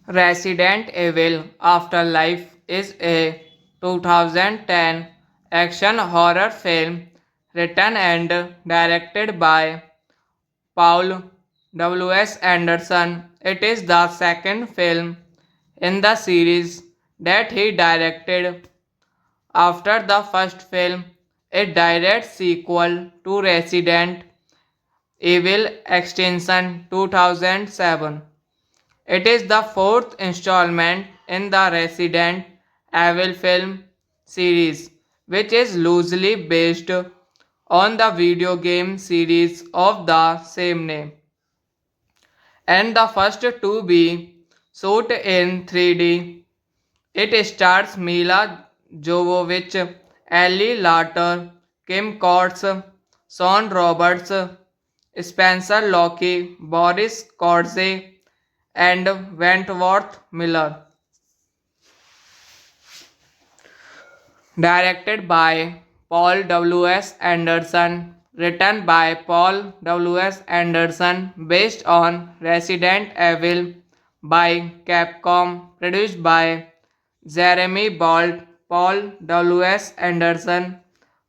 Resident Evil Afterlife is a 2010 action horror film written and directed by Paul W.S. Anderson. It is the second film in the series that he directed. After the first film, a direct sequel to Resident Evil Extinction 2007. It is the fourth installment in the Resident Evil film series, which is loosely based on the video game series of the same name, and the first to be shot in 3D. It stars Mila Jovovich, Ellie Lauter, Kim Coates, Sean Roberts, Spencer Locke, Boris Kodze, and Wentworth Miller. Directed by Paul W.S. Anderson, written by Paul W.S. Anderson, based on Resident Evil by Capcom, produced by Jeremy Bolt, Paul W.S. Anderson,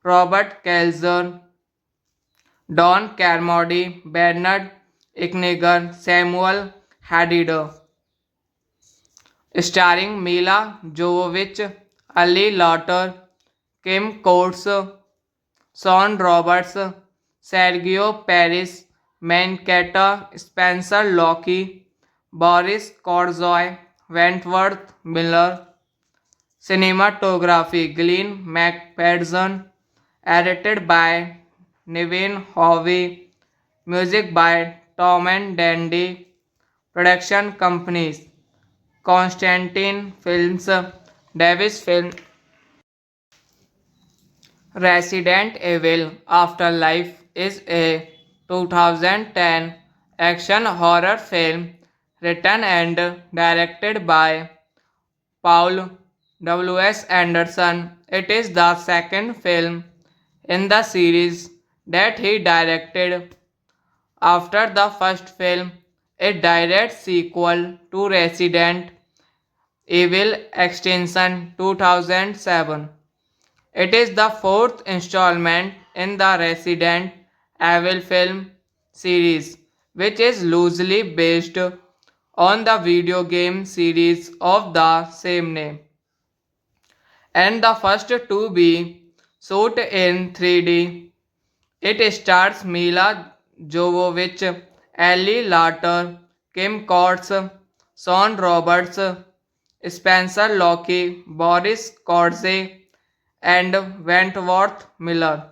Robert Kelzer, Don Carmody, Bernard Ikniger, Samuel Hadid, starring Mila Jovovich, Ali Lauter, Kim Coates, Sean Roberts, Sergio Paris, Mankato, Spencer Locke, Boris Korzoy, Wentworth Miller. Cinematography Glenn McPherson. Edited by Nevin Hovey. Music by Tom and Dandy. Production companies Constantine Films, Davis Film. Resident Evil Afterlife is a 2010 action horror film written and directed by Paul W.S. Anderson. It is the second film in the series that he directed. After the first film, a direct sequel to Resident Evil Extinction 2007. It is the fourth installment in the Resident Evil film series, which is loosely based on the video game series of the same name, and the first to be shot in 3D. It stars Mila Jovovich, Ellie Lauter, Kim Coates, Sean Roberts, Spencer Locke, Boris Kodze, and Wentworth Miller.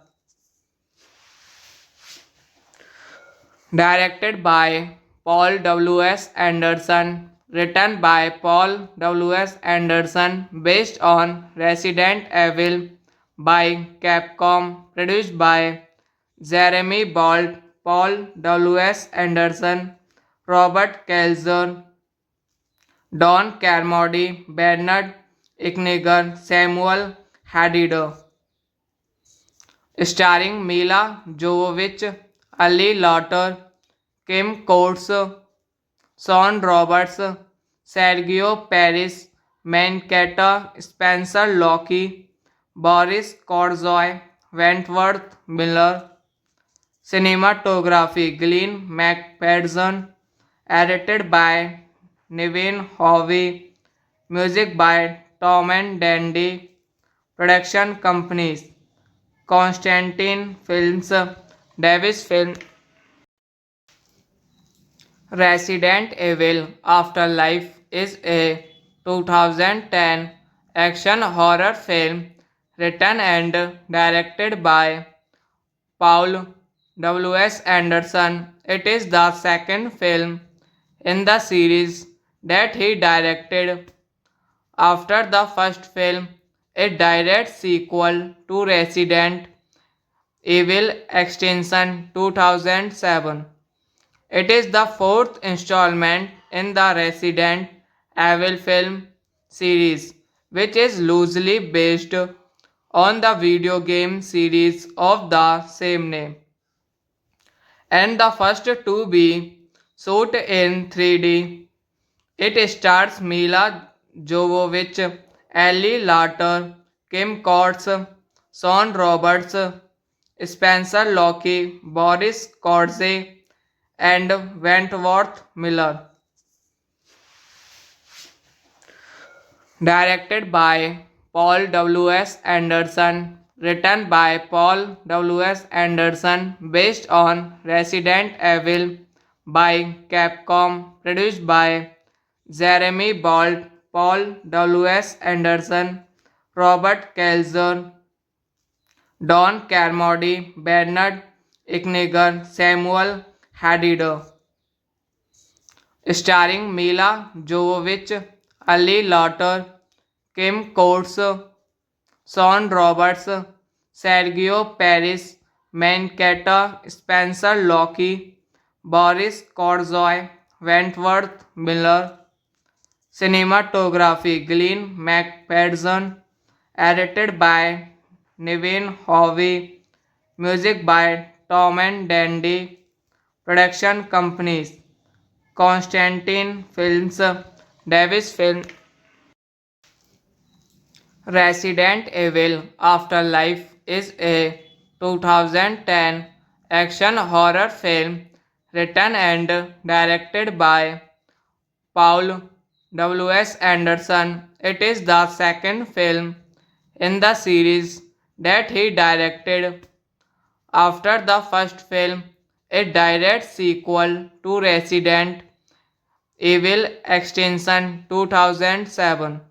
Directed by Paul W.S. Anderson, written by Paul W.S. Anderson, based on Resident Evil by Capcom, produced by Jeremy Bolt, Paul W.S. Anderson, Robert Kelzer, Don Carmody, Bernard Ikniger, Samuel Hadid, starring Mila Jovovich, Ali Lauter, Kim Coates, Sean Roberts, Sergio Paris, Mancatta, Spencer Locke, Boris Korzoy, Wentworth Miller. Cinematography Glenn McPherson, edited by Nevin Hovey, music by Tom and Dandy, production companies Constantine Films, Davis Film, Resident Evil Afterlife is a 2010 action horror film written and directed by Paul W.S. Anderson. It is the second film in the series that he directed. After the first film, a direct sequel to Resident Evil Extinction 2007. It is the fourth installment in the Resident Evil film series, which is loosely based on the video game series of the same name, and the first to be shot in 3D. It stars Mila Jovovich, Ellie Lauter, Kim Coates, Sean Roberts, Spencer Locke, Boris Korze, and Wentworth Miller. Directed by Paul W.S. Anderson, written by Paul W.S. Anderson, based on Resident Evil by Capcom, produced by Jeremy Bolt, Paul W.S. Anderson, Robert Kelzer, Don Carmody, Bernard Ikniger, Samuel Hadid, starring Mila Jovovich, Ali Lauter, Kim Coates, Sean Roberts, Sergio Paris, Mancatta, Spencer Locke, Boris Korzoy, Wentworth Miller. Cinematography Glenn McPherson, edited by Nevin Hovey, music by Tom and Dandy, production companies Constantine Films, Davis Film. Resident Evil Afterlife is a 2010 action horror film written and directed by Paul W.S. Anderson. It is the second film in the series that he directed. After the first film, a direct sequel to Resident Evil Extinction 2007.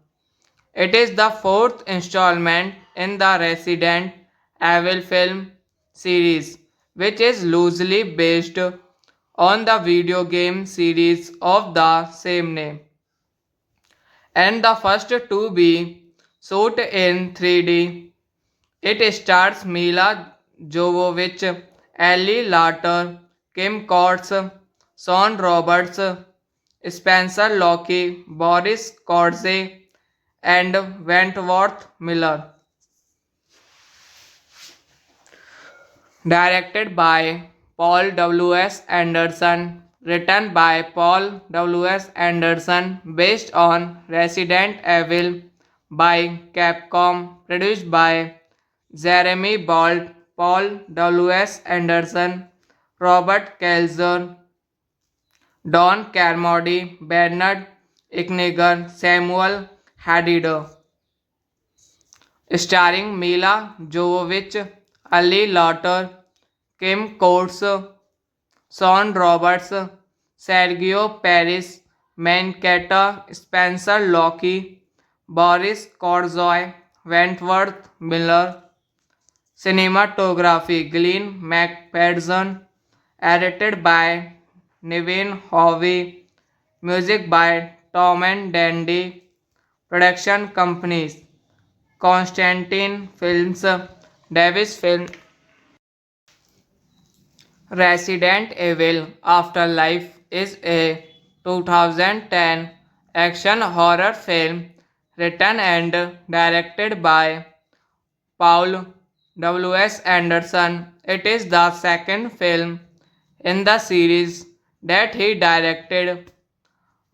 It is the fourth installment in the Resident Evil film series, which is loosely based on the video game series of the same name, and the first to be shot in 3D. It stars Mila Jovovich, Ellie Lauter, Kim Coates, Sean Roberts, Spencer Locke, Boris Korze, and Wentworth Miller. Directed by Paul W.S. Anderson, written by Paul W.S. Anderson, based on Resident Evil by Capcom, produced by Jeremy Bolt, Paul W.S. Anderson, Robert Kelzer, Don Carmody, Bernard Ikniger, Samuel Hadid, starring Mila Jovovich, Ali Lauter, Kim Coates, Sean Roberts, Sergio Paris, Mancatta, Spencer Locke, Boris Korzoy, Wentworth Miller. Cinematography Glenn McPherson, edited by Nevin Hovey, music by Tom and Dandy, production companies Constantine Films, Davis Film, Resident Evil Afterlife is a 2010 action horror film written and directed by Paul W.S. Anderson. It is the second film in the series that he directed.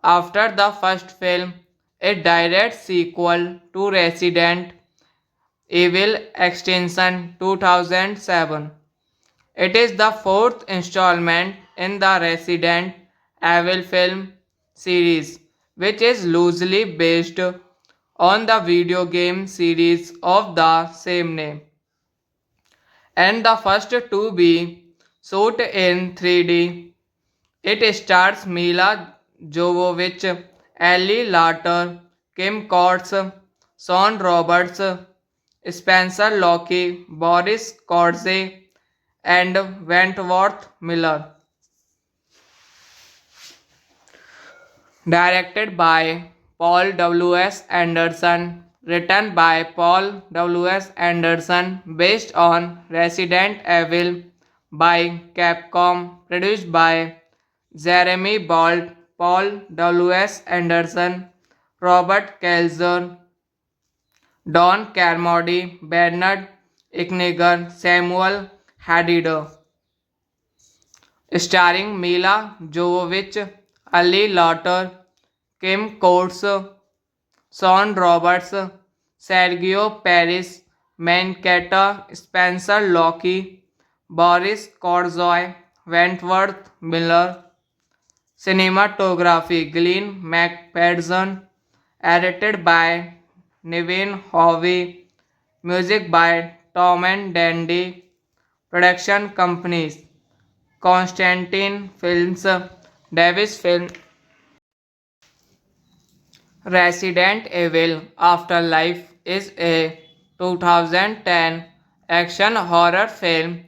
After the first film, a direct sequel to Resident Evil Extinction 2007. It is the fourth installment in the Resident Evil film series, which is loosely based on the video game series of the same name, and the first to be shot in 3D. It stars Mila Jovovich, Ellie Lauter, Kim Coates, Sean Roberts, Spencer Locke, Boris Kodze, and Wentworth Miller. Directed by Paul W.S. Anderson, written by Paul W.S. Anderson, based on Resident Evil by Capcom, produced by Jeremy Bolt, Paul W.S. Anderson, Robert Kelzer, Don Carmody, Bernard Ikniger, Samuel Hadid, starring Mila Jovovich, Ali Lauter, Kim Coates, Sean Roberts, Sergio Paris, Mancatta, Spencer Locke, Boris Korzoy, Wentworth Miller. Cinematography Glenn McPherson, edited by Nevin Hovey, music by Tom and Dandy, production companies Constantine Films, Davis Film, Resident Evil Afterlife is a 2010 action horror film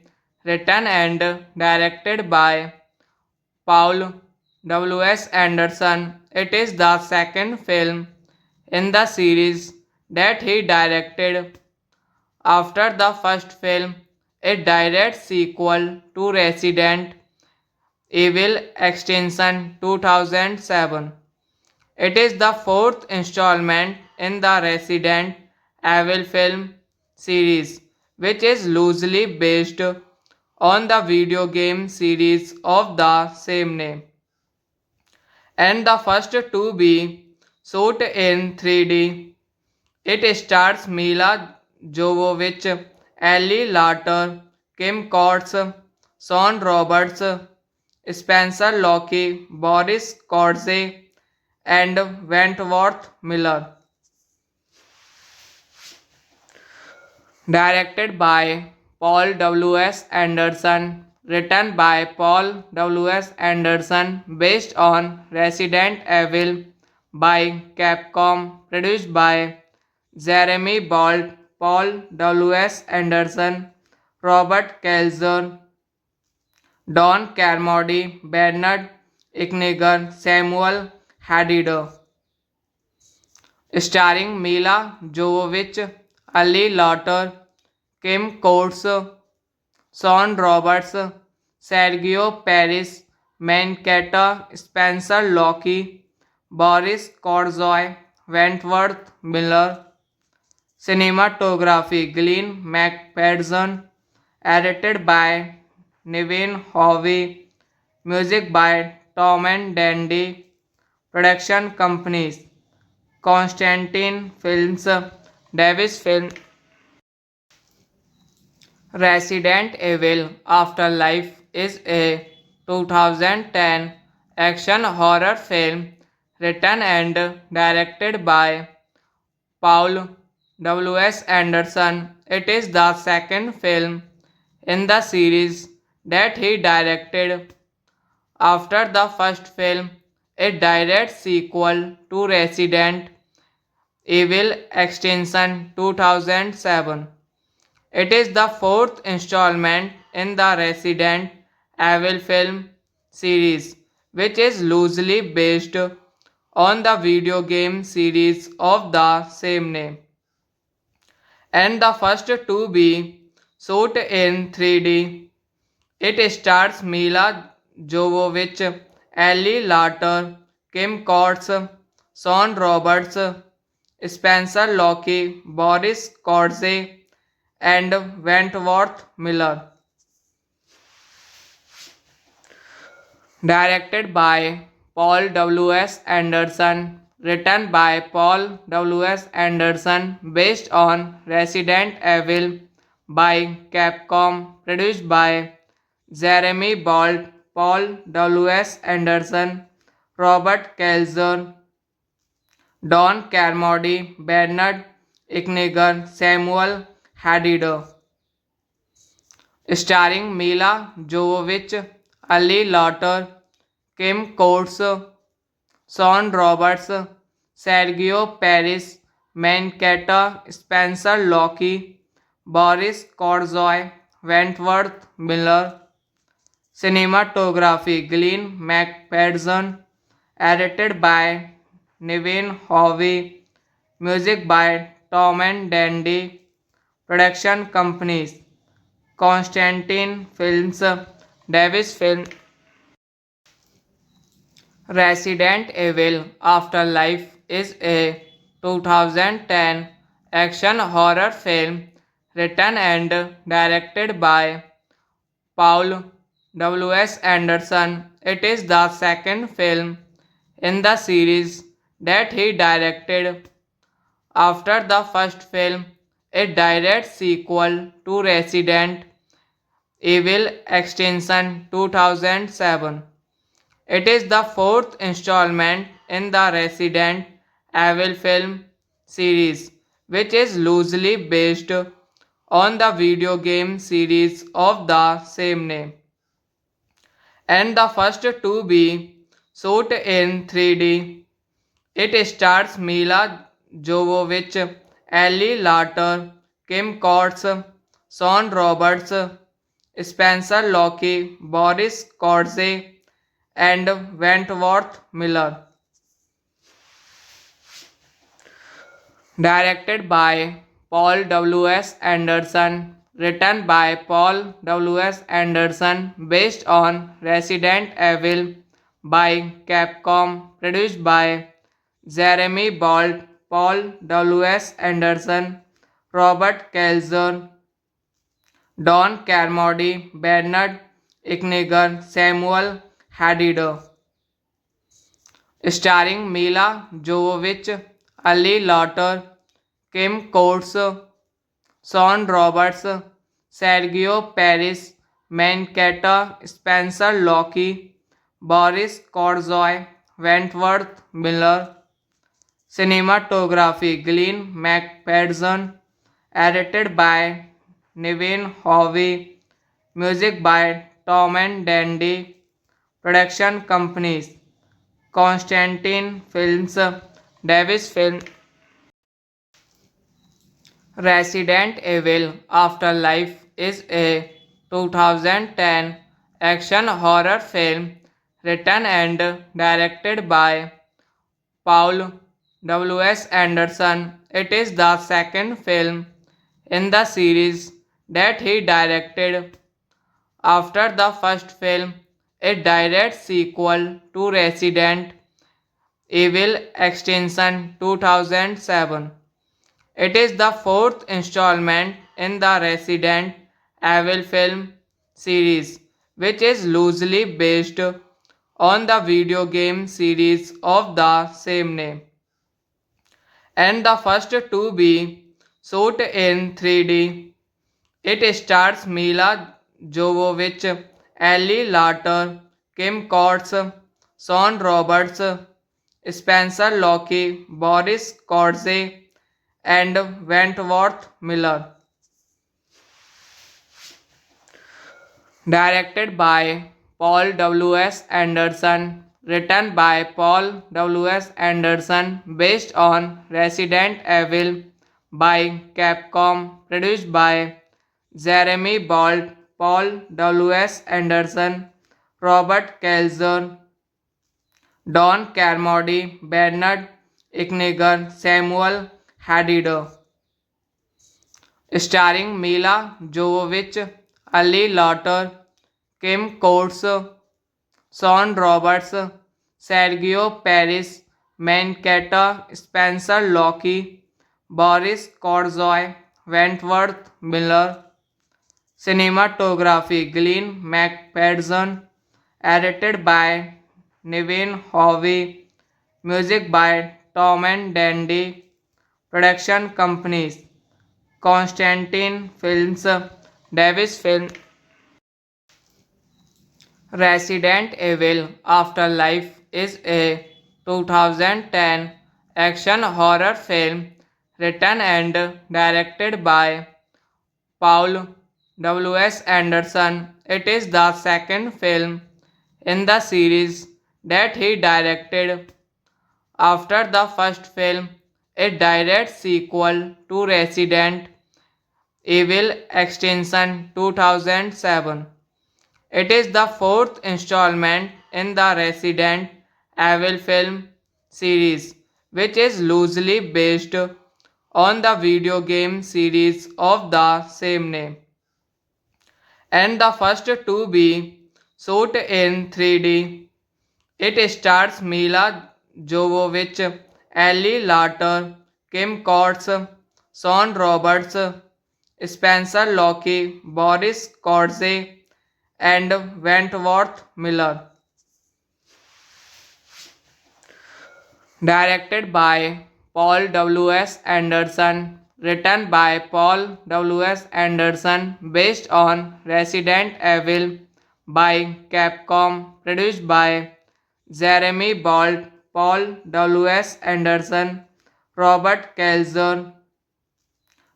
written and directed by Paul W.S. Anderson. It is the second film in the series that he directed. After the first film, a direct sequel to Resident Evil Extinction 2007. It is the fourth installment in the Resident Evil film series, which is loosely based on the video game series of the same name, and the first to be shot in 3D. It stars Mila Jovovich, Ellie Lauter, Kim Coates, Sean Roberts, Spencer Locke, Boris Kodze, and Wentworth Miller. Directed by Paul W.S. Anderson, written by Paul W.S. Anderson, based on Resident Evil by Capcom, produced by Jeremy Bolt, Paul W.S. Anderson, Robert Kelzer, Don Carmody, Bernard Ikniger, Samuel Hadid, starring Mila Jovovich, Ali Lauter, Kim Coates, Sean Roberts, Sergio Paris, Mancatta, Spencer Locke, Boris Korzoy, Wentworth Miller. Cinematography Glenn McPherson, edited by Nevin Hovey, music by Tom and Dandy, production companies Constantine Films, Davis Film, Resident Evil Afterlife is a 2010 action horror film written and directed by Paul W.S. Anderson. It is the second film in the series that he directed. After the first film, a direct sequel to Resident Evil Extinction 2007. It is the fourth installment in the Resident Evil film series, which is loosely based on the video game series of the same name, and the first to be shot in 3D. It stars Mila Jovovich, Ellie Lauter, Kim Coates, Sean Roberts, Spencer Locke, Boris Kodze, and Wentworth Miller. Directed by Paul W.S. Anderson, written by Paul W.S. Anderson, based on Resident Evil by Capcom, produced by Jeremy Bolt, Paul W.S. Anderson, Robert Kelzer, Don Carmody, Bernard Ignigan, Samuel Hadid, starring Mila Jovovich, Ali Lauter, Kim Coates, Sean Roberts, Sergio Paris, Mancatta, Spencer Locke, Boris Korzoy, Wentworth Miller. Cinematography Glenn McPherson, edited by Nevin Hovey, music by Tom and Dandy, production companies Constantine Films, Davis Film, Resident Evil Afterlife is a 2010 action horror film written and directed by Paul W.S. Anderson. It is the second film in the series that he directed. After the first film, a direct sequel to Resident Evil Extinction 2007. It is the fourth installment in the Resident Evil film series, which is loosely based on the video game series of the same name, and the first to be shot in 3D. It stars Mila Jovovich, Ellie Lauter, Kim Coates, Sean Roberts, Spencer Locke, Boris Kodze, and Wentworth Miller. Directed by Paul W.S. Anderson, written by Paul W.S. Anderson, based on Resident Evil by Capcom, produced by Jeremy Bolt, Paul W.S. Anderson, Robert Kelzer, Don Carmody, Bernard Ignigan, Samuel Hadid, starring Mila Jovovich, Ali Lauter, Kim Coates, Sean Roberts, Sergio Paris, Mancatta, Spencer Locke, Boris Korzoy, Wentworth Miller. Cinematography Glenn McPherson, edited by Nevin Hovey, music by Tom and Dandy, production companies Constantine Films, Davis Film. Resident Evil Afterlife is a 2010 action horror film written and directed by Paul W.S. Anderson. It is the second film in the series that he directed. After the first film, a direct sequel to Resident Evil Extinction 2007. It is the fourth installment in the Resident Evil film series, which is loosely based on the video game series of the same name, and the first to be shot in 3D. It stars Mila Jovovich, Ellie Lauter, Kim Coates, Sean Roberts, Spencer Locke, Boris Kodze, and Wentworth Miller. Directed by Paul W.S. Anderson, written by Paul W.S. Anderson, based on Resident Evil by Capcom, produced by Jeremy Bolt, Paul W.S. Anderson, Robert Kelzer, Don Carmody, Bernard Ignigan, Samuel Hadid, starring Mila Jovovich, Ali Lauter, Kim Coates, Sean Roberts, Sergio Paris, Mankato, Spencer Locke, Boris Korzoy, Wentworth Miller. Cinematography Glenn McPherson. Edited by Nevin Hovey. Music by Tom and Dandy. Production companies Constantine Films, Davis Film, Resident Evil Afterlife is a 2010 action horror film written and directed by Paul W.S. Anderson. It is the second film in the series that he directed. After the first film, a direct sequel to Resident Evil Extinction 2007. It is the fourth installment in the Resident Evil film series, which is loosely based on the video game series of the same name, and the first to be shot in 3D. It stars Mila Jovovich, Ellie Lauter, Kim Coates, Sean Roberts, Spencer Locke, Boris Korze, and Wentworth Miller. Directed by Paul W.S. Anderson. Written by Paul W.S. Anderson. Based on Resident Evil by Capcom. Produced by Jeremy Bolt, Paul W.S. Anderson, Robert Kelzer,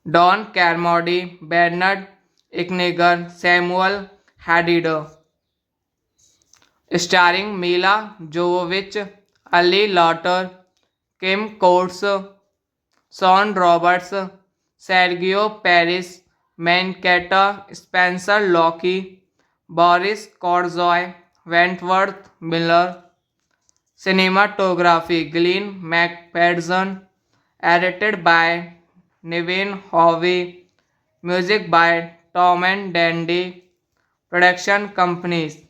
Don Carmody, Bernard Ikniger, Samuel Hadid. Starring Mila Jovovich, Ali Lauter, Kim Coates, Sean Roberts, Sergio Paris, Mankato, Spencer Locke, Boris Korzoy, Wentworth Miller. Cinematography Glenn McPherson. Edited by Nevin Hovey. Music by Tom and Dandy. Production companies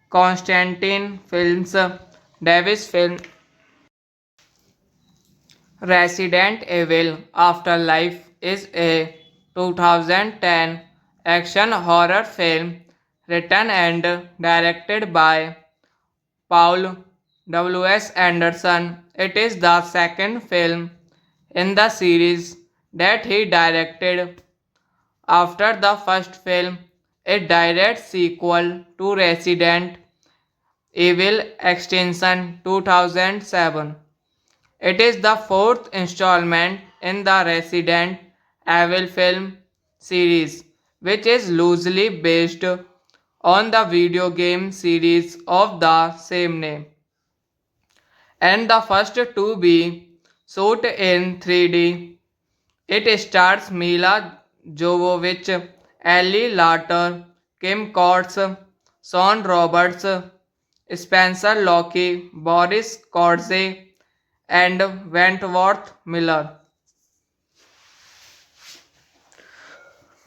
Constantine Films, Davis Film, Resident Evil Afterlife is a 2010 action horror film written and directed by Paul W.S. Anderson. It is the second film in the series that he directed. After the first film, a direct sequel to Resident Evil Extinction 2007. It is the fourth installment in the Resident Evil film series, which is loosely based on the video game series of the same name, and the first to be shot in 3D. It stars Mila Jovovich, Ellie Lauter, Kim Coates, Sean Roberts, Spencer Locke, Boris Korze, and Wentworth Miller.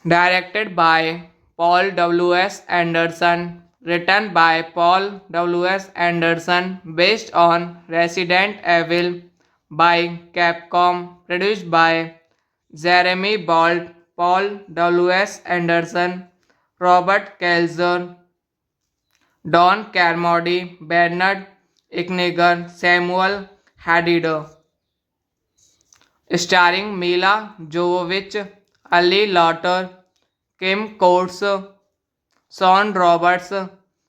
Directed by Paul W.S. Anderson. Written by Paul W.S. Anderson. Based on Resident Evil by Capcom. Produced by Jeremy Bolt, Paul W.S. Anderson, Robert Kelzer, Don Carmody, Bernard Ikniger, Samuel Hadid. Starring Mila Jovovich, Ali Lauter, Kim Coates, Sean Roberts,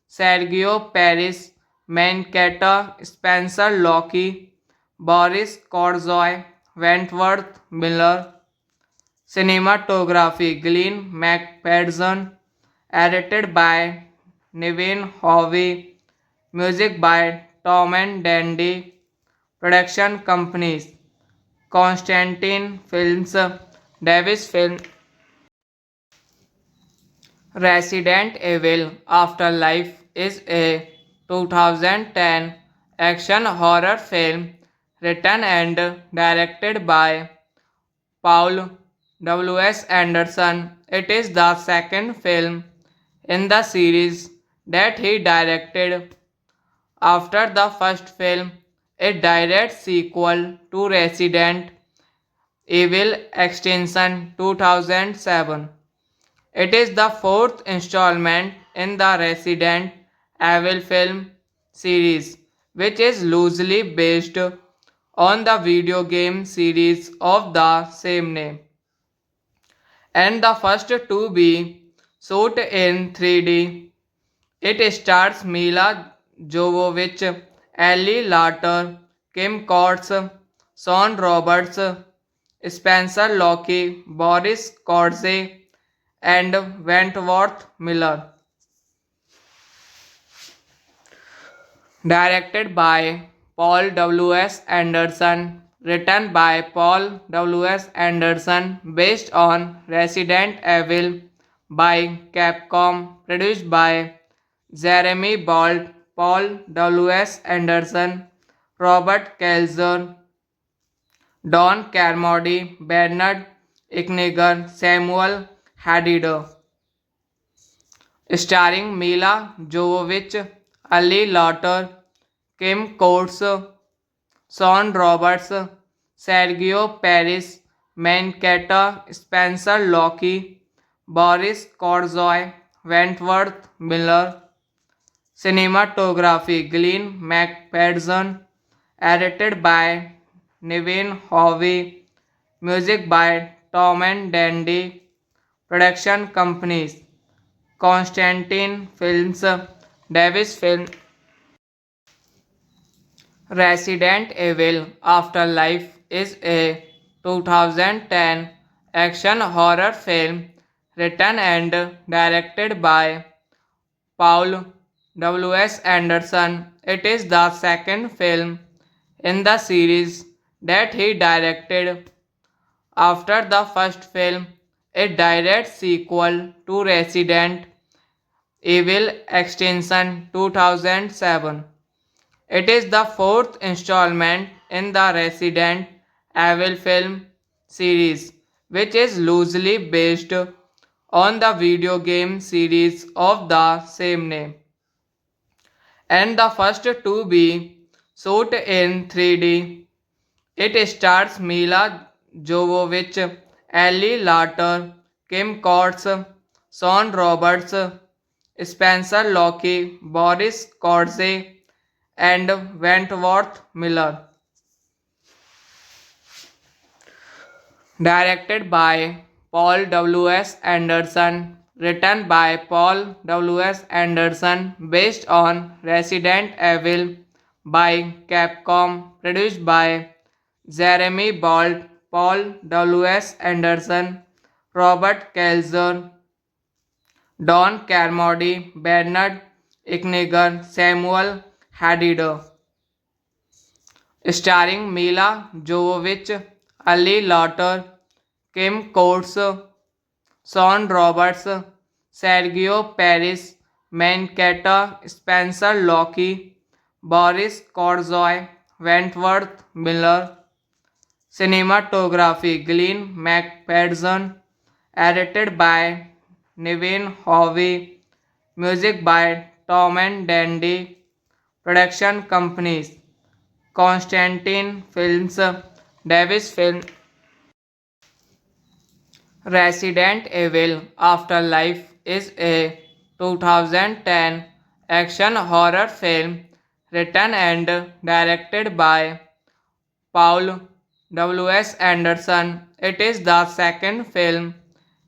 Sergio Paris, Mankato, Spencer Locke, Boris Korzoy, Wentworth Miller. Cinematography Glenn McPherson. Edited by Nevin Hovey. Music by Tom and Dandy. Production companies Constantine Films, Davis Film, Resident Evil Afterlife is a 2010 action horror film written and directed by Paul W.S. Anderson. It is the second film in the series that he directed. After the first film, a direct sequel to Resident Evil Extinction 2007. It is the fourth installment in the Resident Evil film series, which is loosely based on the video game series of the same name, and the first to be shot in 3D. It stars Mila Jovovich, Ellie Lauter, Kim Coates, Sean Roberts, Spencer Locke, Boris Kodze, and Wentworth Miller. Directed by Paul W.S. Anderson, written by Paul W.S. Anderson, based on Resident Evil by Capcom, produced by Jeremy Bolt, Paul W.S. Anderson, Robert Kelzer, Don Carmody, Bernard Ikniger, Samuel Hadid, starring Mila Jovovich, Ali Lauter, Kim Coates, Sean Roberts, Sergio Paris, Mankato, Spencer Locke, Boris Korzoy, Wentworth Miller. Cinematography Glenn McPherson. Edited by Nevin Hovey. Music by Tom and Dandy. Production companies Constantine Films, Davis Film. Resident Evil Afterlife is a 2010 action horror film written and directed by Paul W.S. Anderson. It is the second film in the series that he directed. After the first film, a direct sequel to Resident Evil Extinction 2007. It is the fourth installment in the Resident Evil film series, which is loosely based on the video game series of the same name, and the first to be shot in 3D. It stars Mila Jovovich, Ellie Lauter, Kim Coates, Sean Roberts, Spencer Locke, Boris Kodze, and Wentworth Miller. Directed by Paul W.S. Anderson, written by Paul W.S. Anderson, based on Resident Evil by Capcom, produced by Jeremy Bolt, Paul W.S. Anderson, Robert Kelzer, Don Carmody, Bernard Ikniger, Samuel Hadid, starring Mila Jovovich, Ali Lauter, Kim Coates, Sean Roberts, Sergio Paris, Mankato, Spencer Locke, Boris Korzoy, Wentworth Miller. Cinematography Glenn McPherson. Edited by Nevin Hovey. Music by Tom and Dandy. Production companies Constantine Films, Davis Film. Resident Evil Afterlife is a 2010 action horror film written and directed by Paul W.S. Anderson. It is the second film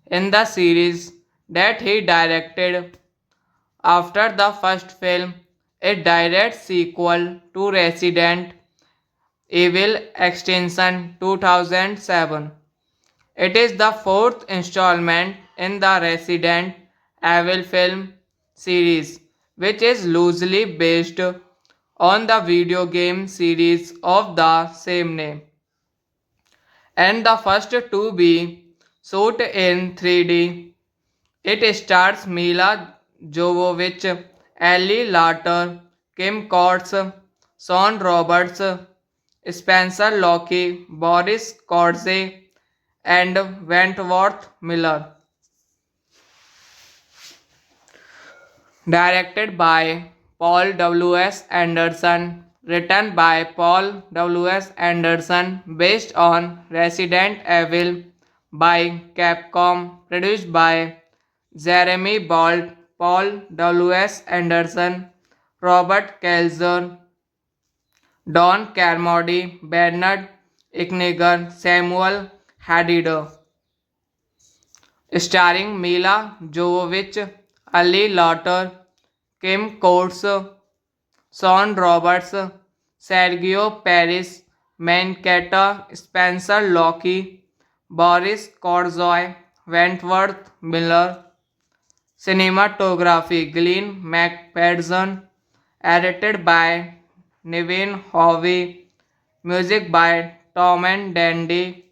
in the series that he directed. After the first film, a direct sequel to Resident Evil Extinction 2007. It is the fourth installment in the Resident Evil film series, which is loosely based on the video game series of the same name, and the first to be shot in 3D. It stars Mila Jovovich, Ellie Lauter, Kim Coates, Sean Roberts, Spencer Locke, Boris Kodze, and Wentworth Miller. Directed by Paul W. S. Anderson, written by Paul W. S. Anderson, based on Resident Evil by Capcom, produced by Jeremy Bolt, Paul W. S. Anderson, Robert Kelzer, Don Carmody, Bernard Ikniger, Samuel Hadid, starring Mila Jovovich, Ali Lauter, Kim Coates, Sean Roberts, Sergio Paris, Mankato, Spencer Locke, Boris Korzoy, Wentworth Miller. Cinematography Glenn McPherson. Edited by Nevin Hovey. Music by Tom and Dandy.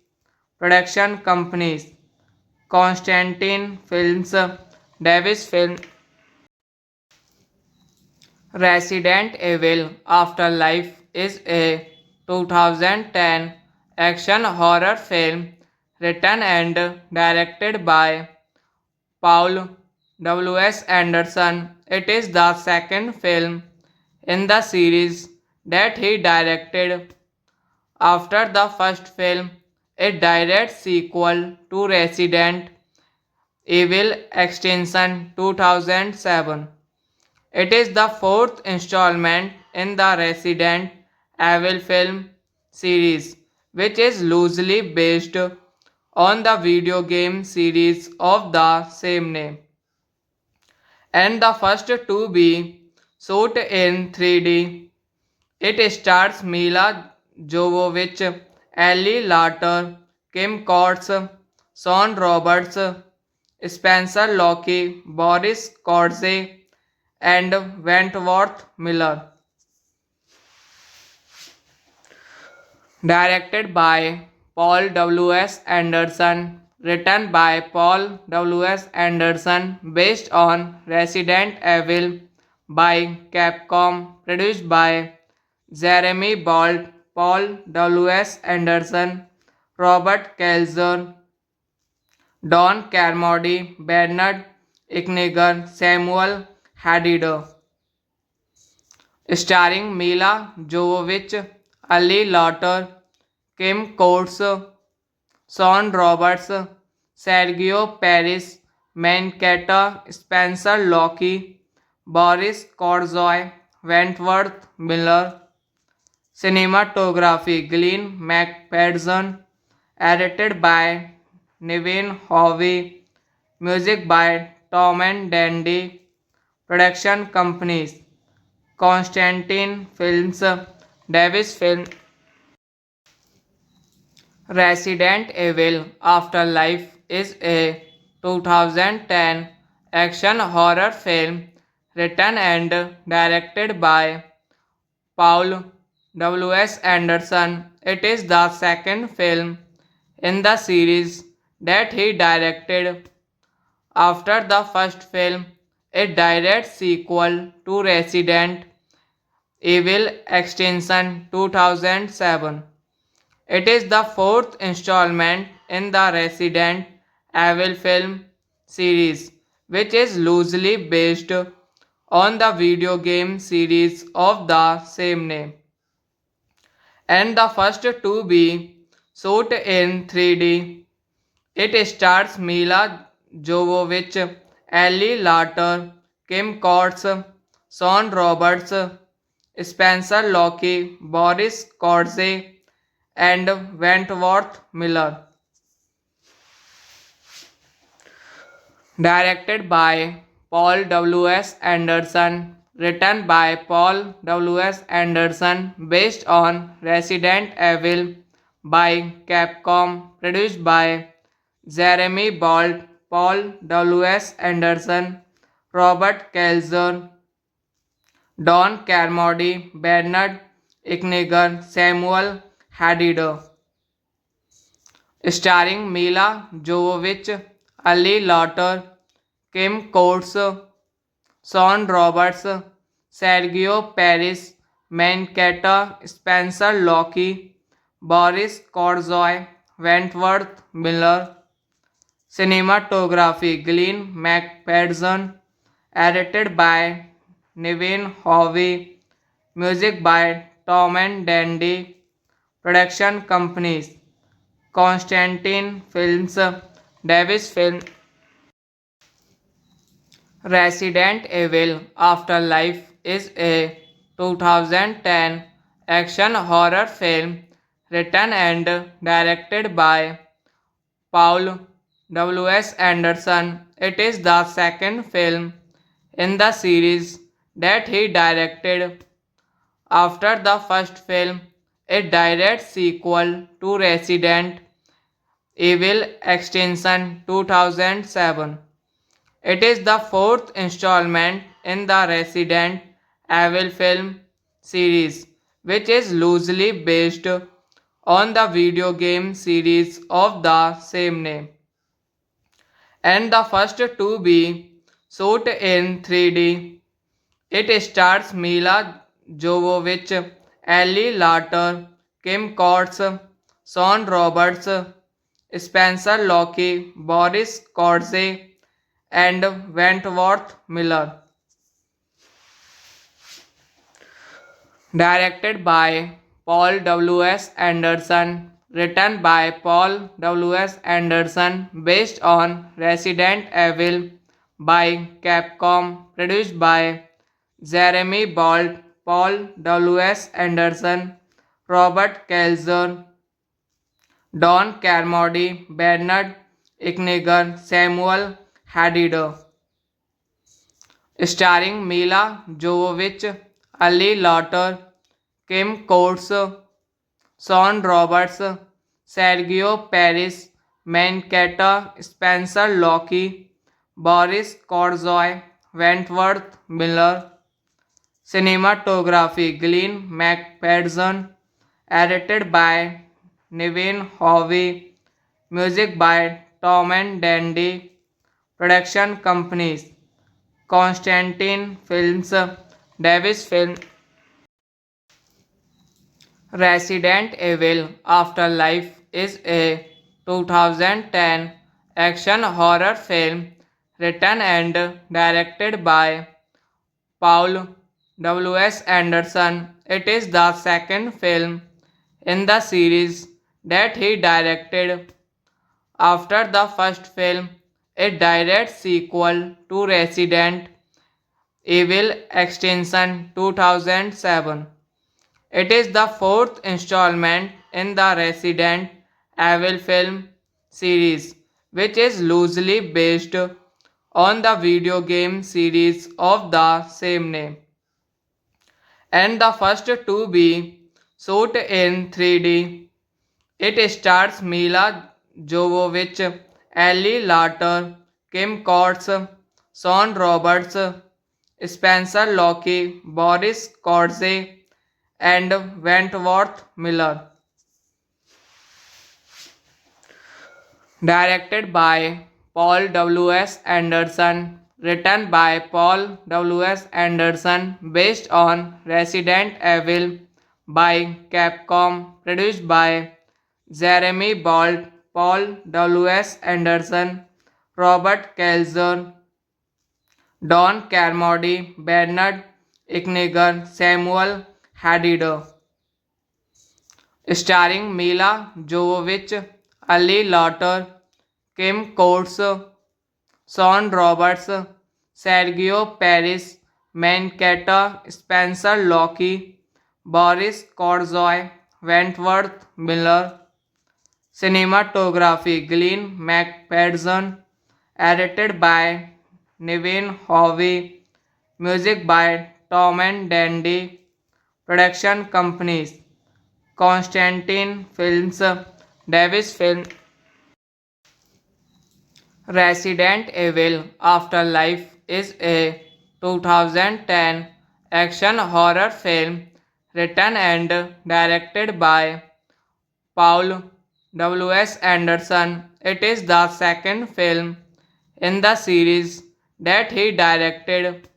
Production companies Constantine Films, Davis Film, Resident Evil Afterlife is a 2010 action horror film written and directed by Paul W. S. Anderson. It is the second film in the series that he directed. After the first film, a direct sequel to Resident Evil Extinction 2007. It is the fourth installment in the Resident Evil film series, which is loosely based on the video game series of the same name, and the first to be shot in 3D. It stars Mila Jovovich, Ellie Lauter, Kim Coates, Sean Roberts, Spencer Locke, Boris Korze, and Wentworth Miller. Directed by Paul W. S. Anderson, written by Paul W. S. Anderson, based on Resident Evil by Capcom, produced by Jeremy Bolt, Paul W. S. Anderson, Robert Kelzer, Don Carmody, Bernard Ikniger, Samuel Hadid, starring Mila Jovovich, Ali Lauter, Kim Coates, Sean Roberts, Sergio Paris, Mankato, Spencer Locke, Boris Korzoy, Wentworth Miller. Cinematography Glenn McPherson. Edited by Nevin Hovey. Music by Tom and Dandy. Production companies Constantine Films, Davis Film, Resident Evil Afterlife is a 2010 action horror film written and directed by Paul W. S. Anderson. It is the second film in the series that he directed. After the first film, a direct sequel to Resident Evil Extinction 2007. It is the fourth installment in the Resident Evil film series, which is loosely based on the video game series of the same name, and the first to be shot in 3D. It stars Mila Jovovich, Ellie Lauter, Kim Coates, Sean Roberts, Spencer Locke, Boris Korze, and Wentworth Miller. Directed by Paul W. S. Anderson, written by Paul W. S. Anderson, based on Resident Evil by Capcom, produced by Jeremy Bolt, Paul W. S. Anderson, Robert Kelzer, Don Carmody, Bernard Ikniger, Samuel Hadid, starring Mila Jovovich, Ali Lauter, Kim Coates, Sean Roberts, Sergio Paris, Mankato, Spencer Locke, Boris Korzoy, Wentworth Miller. Cinematography Glenn McPherson. Edited by Nevin Hovey. Music by Tom and Dandy. Production companies Constantine Films, Davis Film, Resident Evil Afterlife is a 2010 action horror film written and directed by Paul W.S. Anderson. It is the second film in the series that he directed. After the first film, a direct sequel to Resident Evil Extinction 2007. It is the fourth installment in the Resident Evil film series, which is loosely based on the video game series of the same name, and the first to be shot in 3D. It stars Mila Jovovich, Ellie Lauter, Kim Coates, Sean Roberts, Spencer Locke, Boris Kodze, and Wentworth Miller. Directed by Paul W.S. Anderson. Written by Paul W.S. Anderson. Based on Resident Evil by Capcom. Produced by Jeremy Bolt, Paul W.S. Anderson, Robert Kelzer, Don Carmody, Bernard Ikniger, Samuel Hadid. Starring Mila Jovovich, Ali Lauter, Kim Coates, Sean Roberts, Sergio Paris, Mankato, Spencer Locke, Boris Korzoy, Wentworth Miller. Cinematography Glenn McPherson. Edited by Nevin Hovey. Music by Tom and Dandy. Production companies Constantine Films, Davis Film, Resident Evil Afterlife is a 2010 action horror film written and directed by Paul W.S. Anderson. It is the second film in the series that he directed. After the first film, a direct sequel to Resident Evil Extinction 2007. It is the fourth installment in the Resident Evil film series, which is loosely based on the video game series of the same name, and the first to be shot in 3D. It stars Mila Jovovich, Ellie Lauter, Kim Coates, Sean Roberts, Spencer Locke, Boris Kodze, and Wentworth Miller. Directed by Paul W.S. Anderson. Written by Paul W.S. Anderson. Based on Resident Evil by Capcom. Produced by Jeremy Bolt, Paul W.S. Anderson, Robert Kelzer, Don Carmody, Bernard Ikniger, Samuel Hadid. Starring Mila Jovovich, Ali Lauter, Kim Coates, Sean Roberts, Sergio Paris, Mankato, Spencer Locke, Boris Korzoy, Wentworth Miller. Cinematography Glenn McPherson. Edited by Nevin Hovey. Music by Tom and Dandy. Production companies Constantine Films, Davis Film, Resident Evil Afterlife is a 2010 action horror film written and directed by Paul W.S. Anderson. It is the second film in the series that he directed.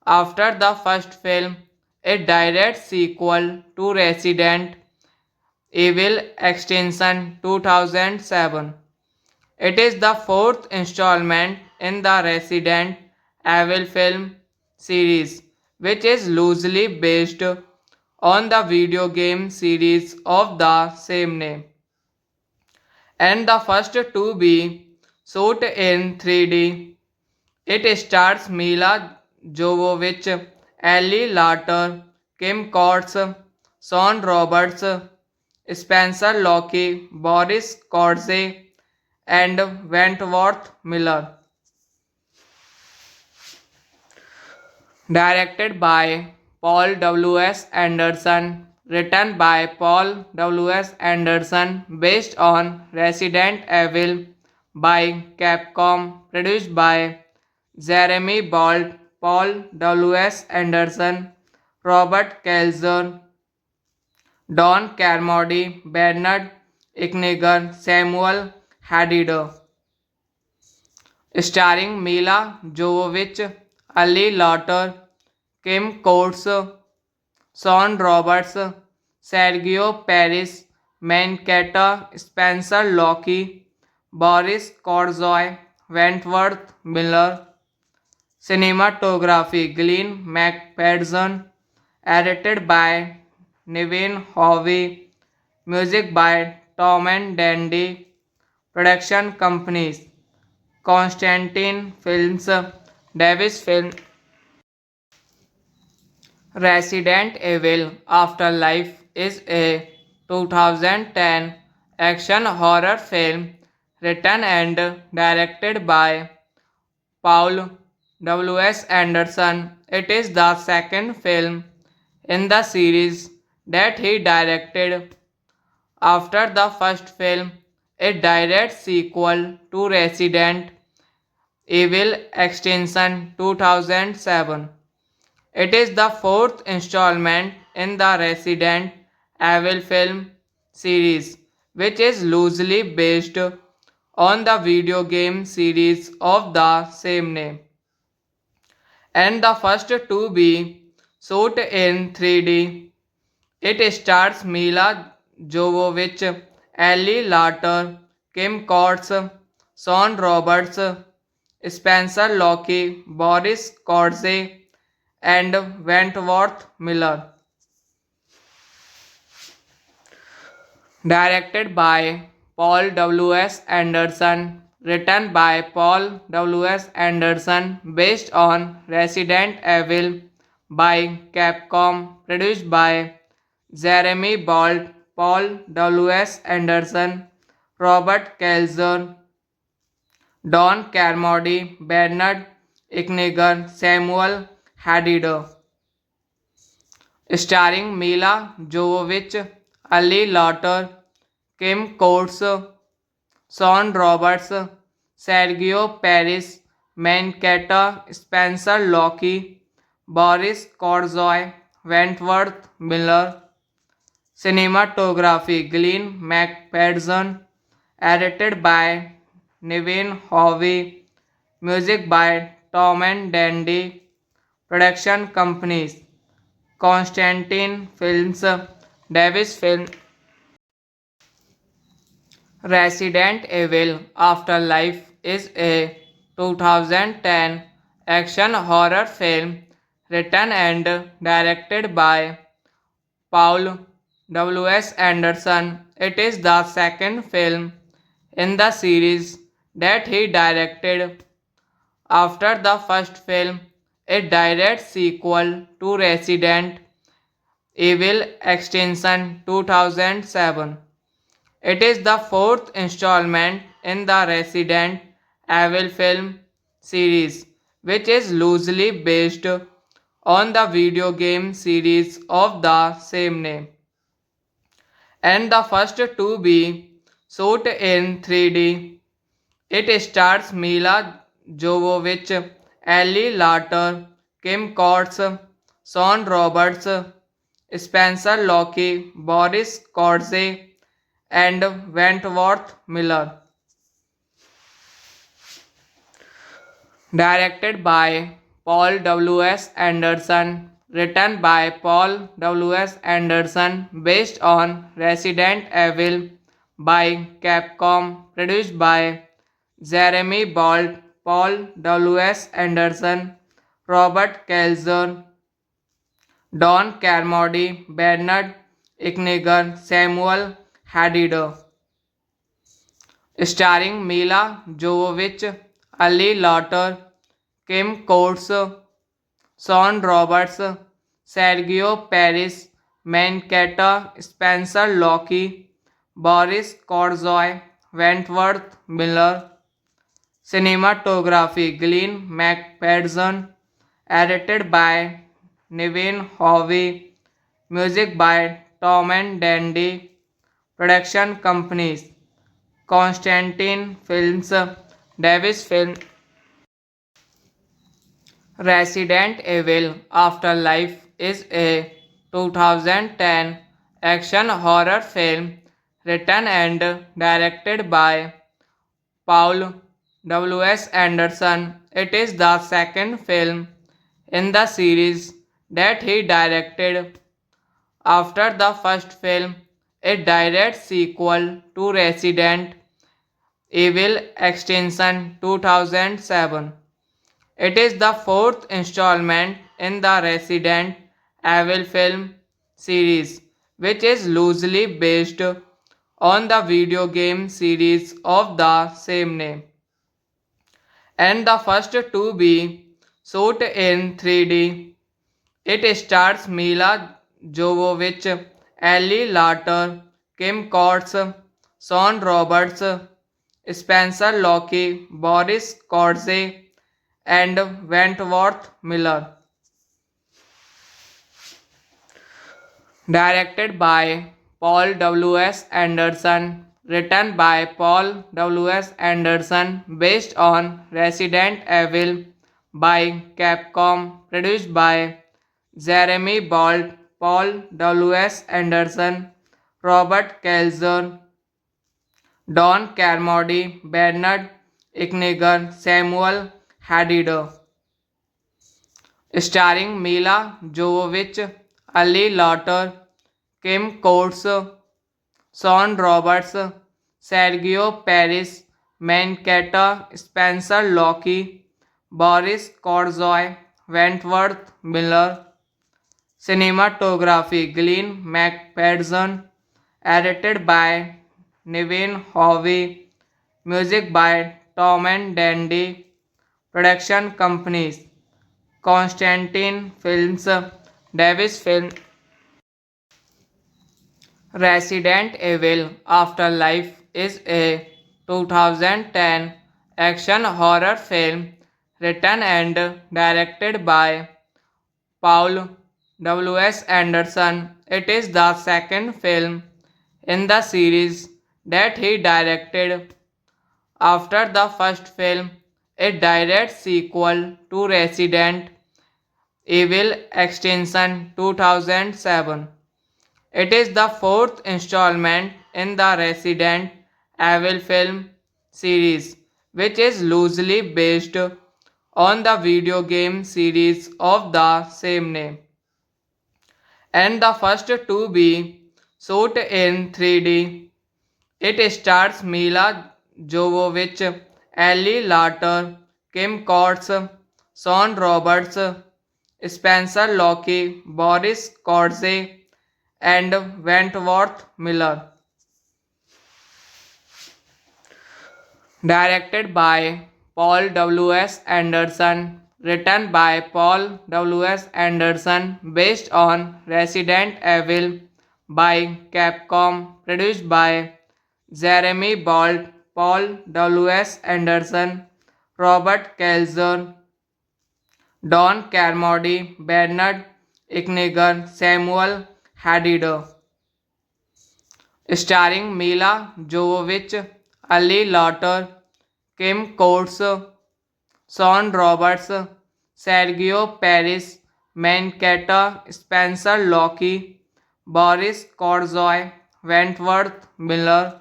After the first film, a direct sequel to Resident Evil Extinction 2007. It is the fourth installment in the Resident Evil film series, which is loosely based on the video game series of the same name, and the first to be shot in 3D. It stars Mila Jovovich, Ellie Lauter, Kim Coates, Sean Roberts, Spencer Locke, Boris Kodze, and Wentworth Miller. Directed by Paul W.S. Anderson, written by Paul W.S. Anderson, based on Resident Evil by Capcom, produced by Jeremy Bolt, Paul W.S. Anderson, Robert Kelzer, Don Carmody, Bernard Ikniger, Samuel Hadid, starring Mila Jovovich, Ali Lauter, Kim Coates, Sean Roberts, Sergio Paris, Mancatta, Spencer Locke, Boris Korzoy, Wentworth Miller. Cinematography Glenn McPherson, edited by Nevin Hovey, music by Tom and Dandy, production companies Constantine Films, Davis Film, Resident Evil Afterlife is a 2010 action horror film written and directed by Paul W.S. Anderson. It is the second film in the series that he directed after the first film, a direct sequel to Resident Evil Extinction 2007. It is the fourth installment in the Resident Evil film series, which is loosely based on the video game series of the same name, and the first to be shot in 3D. It stars Mila Jovovich, Ellie Lauter, Kim Coates, Sean Roberts, Spencer Locke, Boris Kodze, and Wentworth Miller. Directed by Paul W.S. Anderson, written by Paul W.S. Anderson, based on Resident Evil by Capcom, produced by Jeremy Bolt, Paul W.S. Anderson, Robert Kelzer, Don Carmody, Bernard Ikniger, Samuel Hadid, starring Mila Jovovich, Ali Lauter, Kim Coates, Sean Roberts, Sergio Paris, Mancatta, Spencer Locke, Boris Korzoy, Wentworth Miller. Cinematography Glenn McPherson, edited by Nevin Hovey, music by Tom and Dandy, production companies Constantine Films, Davis Film. Resident Evil Afterlife is a 2010 action horror film written and directed by Paul W.S. Anderson. It is the second film in the series that he directed after the first film, a direct sequel to Resident Evil Extinction 2007. It is the fourth installment in the Resident Evil film series, which is loosely based on the video game series of the same name, and the first to be shot in 3D. It stars Mila Jovovich, Ellie Lauter, Kim Coates, Sean Roberts, Spencer Locke, Boris Kodze, and Wentworth Miller. Directed by Paul W.S. Anderson, written by Paul W.S. Anderson, based on Resident Evil by Capcom, produced by Jeremy Bolt, Paul W.S. Anderson, Robert Kelzer, Don Carmody, Bernard Ignigan, Samuel Hadid, starring Mila Jovovich, Ali Lauter, Kim Coates, Sean Roberts, Sergio Paris, Mancatta, Spencer Locke, Boris Korzoy, Wentworth Miller. Cinematography Glenn McPherson, edited by Nevin Hovey, music by Tom and Dandy, production companies Constantine Films, Davis Film, Resident Evil Afterlife is a 2010 action horror film written and directed by Paul W.S. Anderson. It is the second film in the series that he directed. After the first film, a direct sequel to Resident Evil Extinction 2007. It is the fourth installment in the Resident Evil film series, which is loosely based on the video game series of the same name, and the first to be shot in 3D. It stars Mila Jovovich, Ellie Lauter, Kim Coates, Sean Roberts, Spencer Locke, Boris Korze, and Wentworth Miller. Directed by Paul W.S. Anderson, written by Paul W.S. Anderson, based on Resident Evil by Capcom, produced by Jeremy Bolt, Paul W.S. Anderson, Robert Kelzer, Don Carmody, Bernard Ignigan, Samuel Hadid, starring Mila Jovovich, Ali Lauter, Kim Coates, Sean Roberts, Sergio Paris, Mancatta, Spencer Locke, Boris Korzoy, Wentworth Miller. Cinematography Glenn McPherson, edited by Nevin Hovey, music by Tom and Dandy, production companies Constantine Films, Davis Film. Resident Evil Afterlife is a 2010 action horror film written and directed by Paul W.S. Anderson. It is the second film in the series that he directed. After the first film, a direct sequel to Resident Evil Extinction 2007. It is the fourth installment in the Resident Evil film series, which is loosely based on the video game series of the same name, and the first to be shot in 3D. It stars Mila Jovovich, Ellie Lauter, Kim Coates, Sean Roberts, Spencer Locke, Boris Korze, and Wentworth Miller. Directed by Paul W.S. Anderson, written by Paul W.S. Anderson, based on Resident Evil by Capcom, produced by Jeremy Bolt, Paul W.S. Anderson, Robert Kelzer, Don Carmody, Bernard Ignigan, Samuel Hadid, starring Mila Jovovich, Ali Lauter, Kim Coates, Sean Roberts, Sergio Paris, Mancatta, Spencer Locke, Boris Korzoy, Wentworth Miller.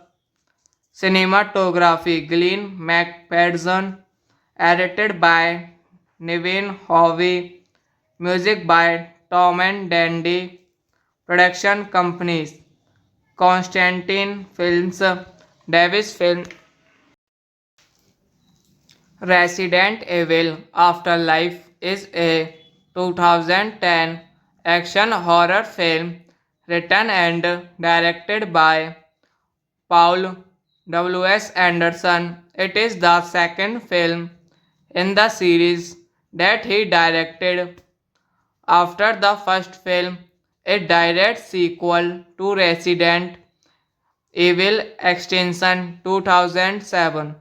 Cinematography Glenn McPherson, edited by Nevin Hovey, music by Tom and Dandy production companies, Constantine Films, Davis Film, Resident Evil Afterlife is a 2010 action horror film written and directed by Paul W.S. Anderson. It is the second film in the series that he directed after the first film, a direct sequel to Resident Evil Extinction 2007.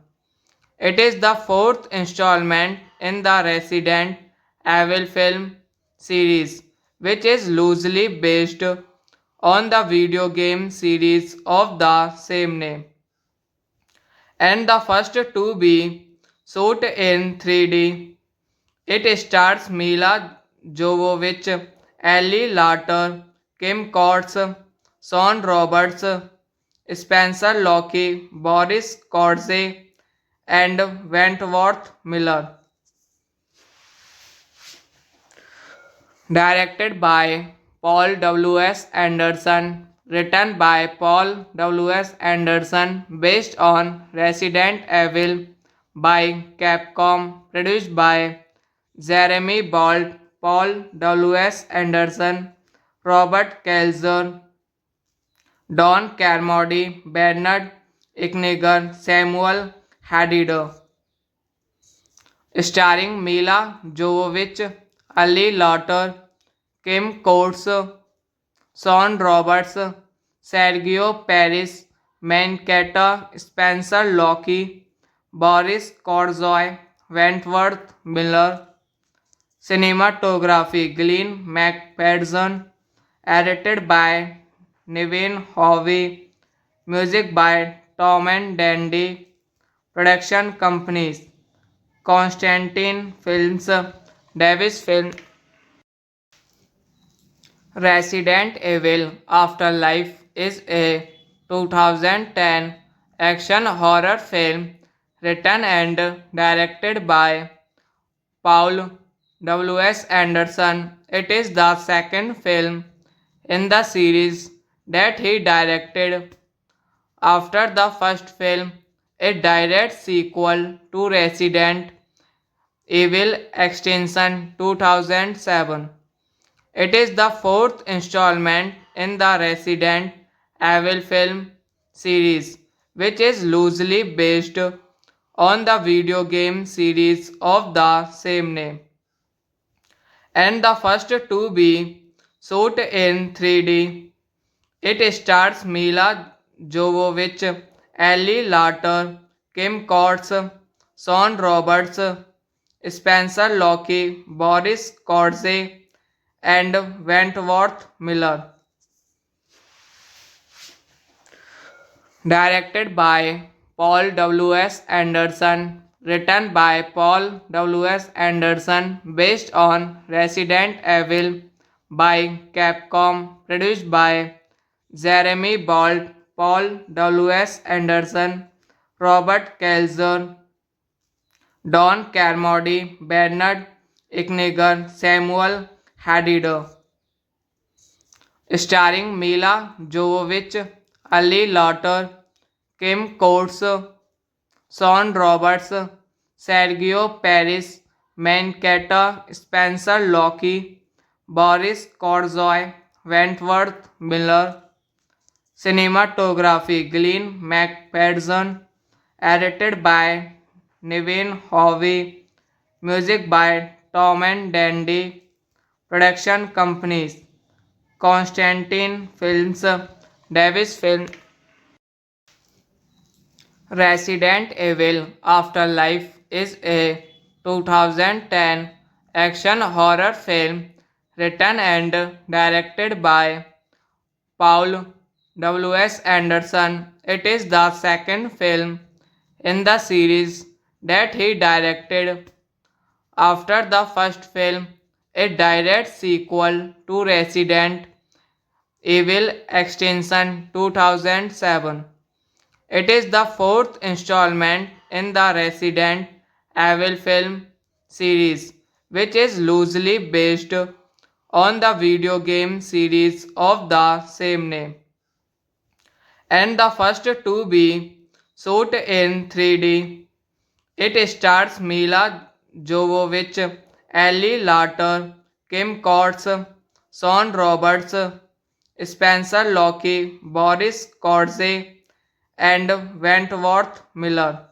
It is the fourth installment in the Resident Evil film series, which is loosely based on the video game series of the same name, and the first to be shot in 3D. It stars Mila Jovovich, Ellie Lauter, Kim Coates, Sean Roberts, Spencer Locke, Boris Korze, and Wentworth Miller. Directed by Paul W.S. Anderson, written by Paul W.S. Anderson, based on Resident Evil by Capcom, produced by Jeremy Bolt, Paul W.S. Anderson, Robert Kelzer, Don Carmody, Bernard Ikniger, Samuel Hadid, starring Mila Jovovich, Ali Lauter, Kim Coates, Sean Roberts, Sergio Paris, Mancatta, Spencer Locke, Boris Korzoy, Wentworth Miller. Cinematography Glenn McPherson, edited by Nevin Hovey, music by Tom and Dandy, production companies Constantine Films, Davis Film, Resident Evil Afterlife is a 2010 action horror film written and directed by Paul W.S. Anderson. It is the second film in the series that he directed after the first film, a direct sequel to Resident Evil Extinction 2007. It is the fourth installment in the Resident Evil film series, which is loosely based on the video game series of the same name, and the first to be shot in 3D. It stars Mila Jovovich, Ellie Lauter, Kim Coates, Sean Roberts, Spencer Locke, Boris Korze, and Wentworth Miller. Directed by Paul W.S. Anderson, written by Paul W.S. Anderson, based on Resident Evil by Capcom, produced by Jeremy Bolt, Paul W.S. Anderson, Robert Kelzer, Don Carmody, Bernard Ikniger, Samuel Hadid, starring Mila Jovovich, Ali Lauter, Kim Coates, Sean Roberts, Sergio Paris, Mancatta, Spencer Locke, Boris Korzoy, Wentworth Miller. Cinematography Glenn McPherson, edited by Nevin Hovey, music by Tom and Dandy, production companies Constantine Films, Davis Film, Resident Evil Afterlife is a 2010 action horror film written and directed by Paul W.S. Anderson. It is the second film in the series that he directed after the first film, a direct sequel to Resident Evil Extinction 2007. It is the fourth installment in the Resident Evil film series, which is loosely based on the video game series of the same name, and the first to be shot in 3D. It stars Mila Jovovich, Ellie Lauter, Kim Coates, Sean Roberts, Spencer Locke, Boris Korze, and Wentworth Miller.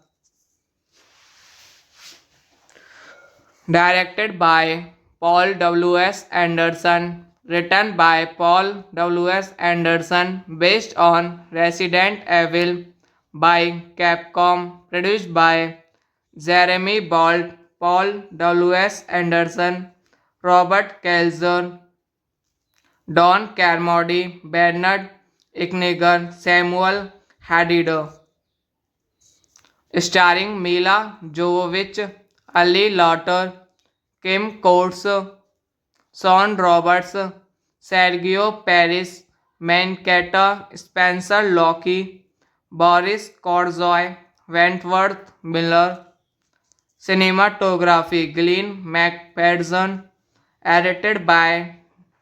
Directed by Paul W.S. Anderson, written by Paul W.S. Anderson, based on Resident Evil by Capcom, produced by Jeremy Bolt, Paul W.S. Anderson, Robert Kelzer, Don Carmody, Bernard Ikniger, Samuel Hadid, starring Mila Jovovich, Ali Lauter, Kim Coates, Sean Roberts, Sergio Paris, Mancatta, Spencer Locke, Boris Korzoy, Wentworth Miller. Cinematography Glenn McPherson, edited by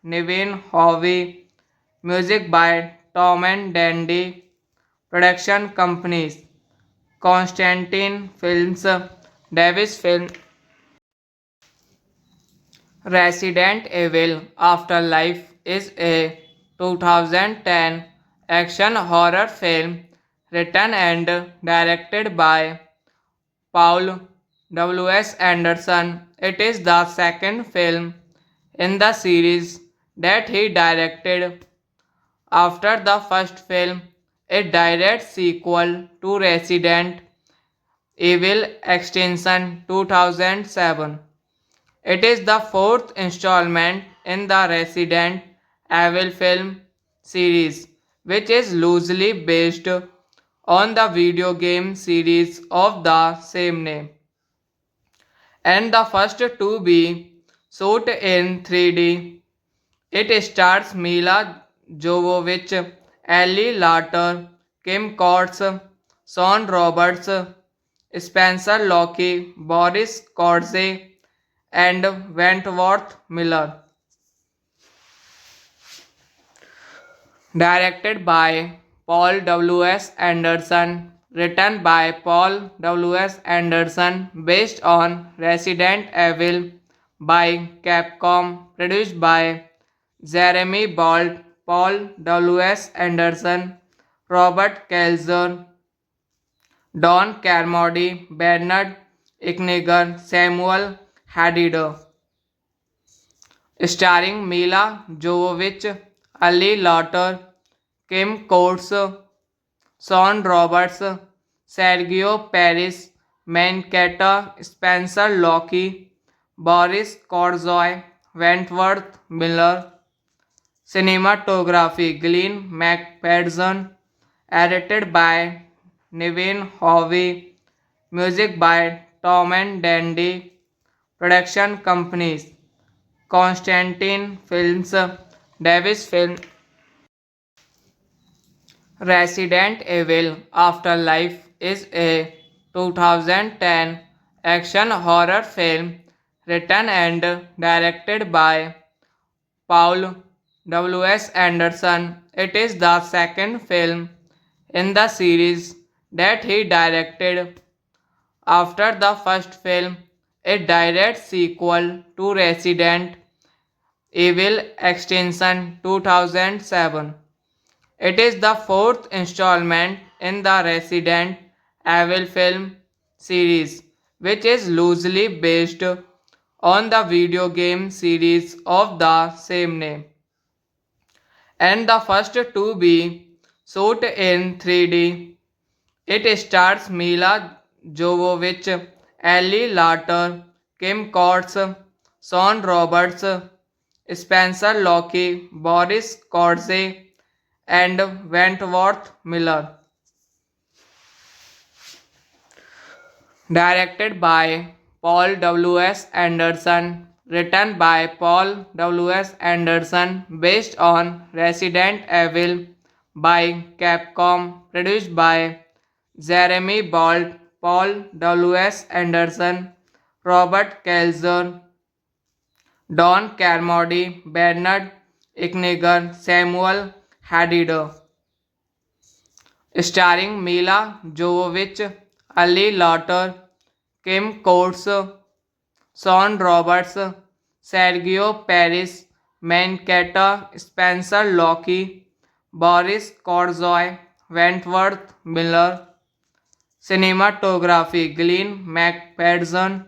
Nevin Hovey, music by Tom and Dandy, production companies Constantine Films, Davis Film, Resident Evil Afterlife is a 2010 action horror film written and directed by Paul W.S. Anderson. It is the second film in the series that he directed after the first film, a direct sequel to Resident Evil Extinction 2007. It is the fourth installment in the Resident Evil film series, which is loosely based on the video game series of the same name, and the first to be shot in 3D. It stars Mila Jovovich, Ellie Lauter, Kim Coates, Sean Roberts, Spencer Locke, Boris Korze, and Wentworth Miller. Directed by Paul W.S. Anderson, written by Paul W.S. Anderson, based on Resident Evil by Capcom, produced by Jeremy Bolt, Paul W.S. Anderson, Robert Kelzer, Don Carmody, Bernard Ikniger, Samuel Hadid, starring Mila Jovovich, Ali Lauter, Kim Coates, Sean Roberts, Sergio Paris, Mancatta, Spencer Locke, Boris Korzoy, Wentworth Miller. Cinematography Glenn McPherson, edited by Nevin Hovey, music by Tom and Dandy, production companies Constantine Films, Davis Film. Resident Evil Afterlife is a 2010 action horror film written and directed by Paul W.S. Anderson. It is the second film in the series that he directed after the first film, a direct sequel to Resident Evil Extinction 2007. It is the fourth installment in the Resident Evil film series, which is loosely based on the video game series of the same name, and the first to be shot in 3D. It stars Mila Jovovich, Ellie Lauter, Kim Coates, Sean Roberts, Spencer Locke, Boris Korze, and Wentworth Miller. Directed by Paul W.S. Anderson, written by Paul W.S. Anderson, based on Resident Evil by Capcom, produced by Jeremy Bolt, Paul W.S. Anderson, Robert Kelzer, Don Carmody, Bernard Ikniger, Samuel Hadid, starring Mila Jovovich, Ali Lauter, Kim Coates, Sean Roberts, Sergio Paris, Mankato, Spencer Locke, Boris Korzoy, Wentworth Miller. Cinematography Glenn McPherson.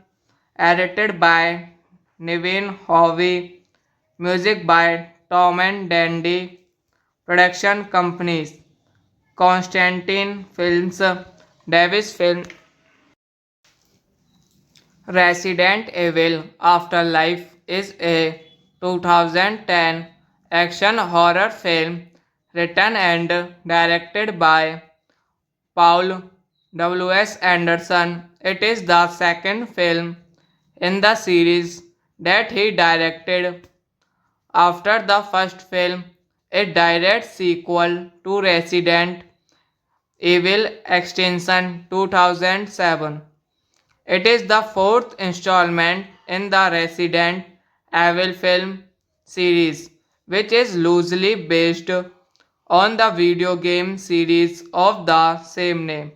Edited by Nevin Hovey. Music by Tom and Dandy. Production companies Constantine Films, Davis Film, Resident Evil Afterlife is a 2010 action horror film written and directed by Paul W.S. Anderson. It is the second film in the series that he directed. After the first film, a direct sequel to Resident Evil Extinction 2007. It is the fourth installment in the Resident Evil film series, which is loosely based on the video game series of the same name,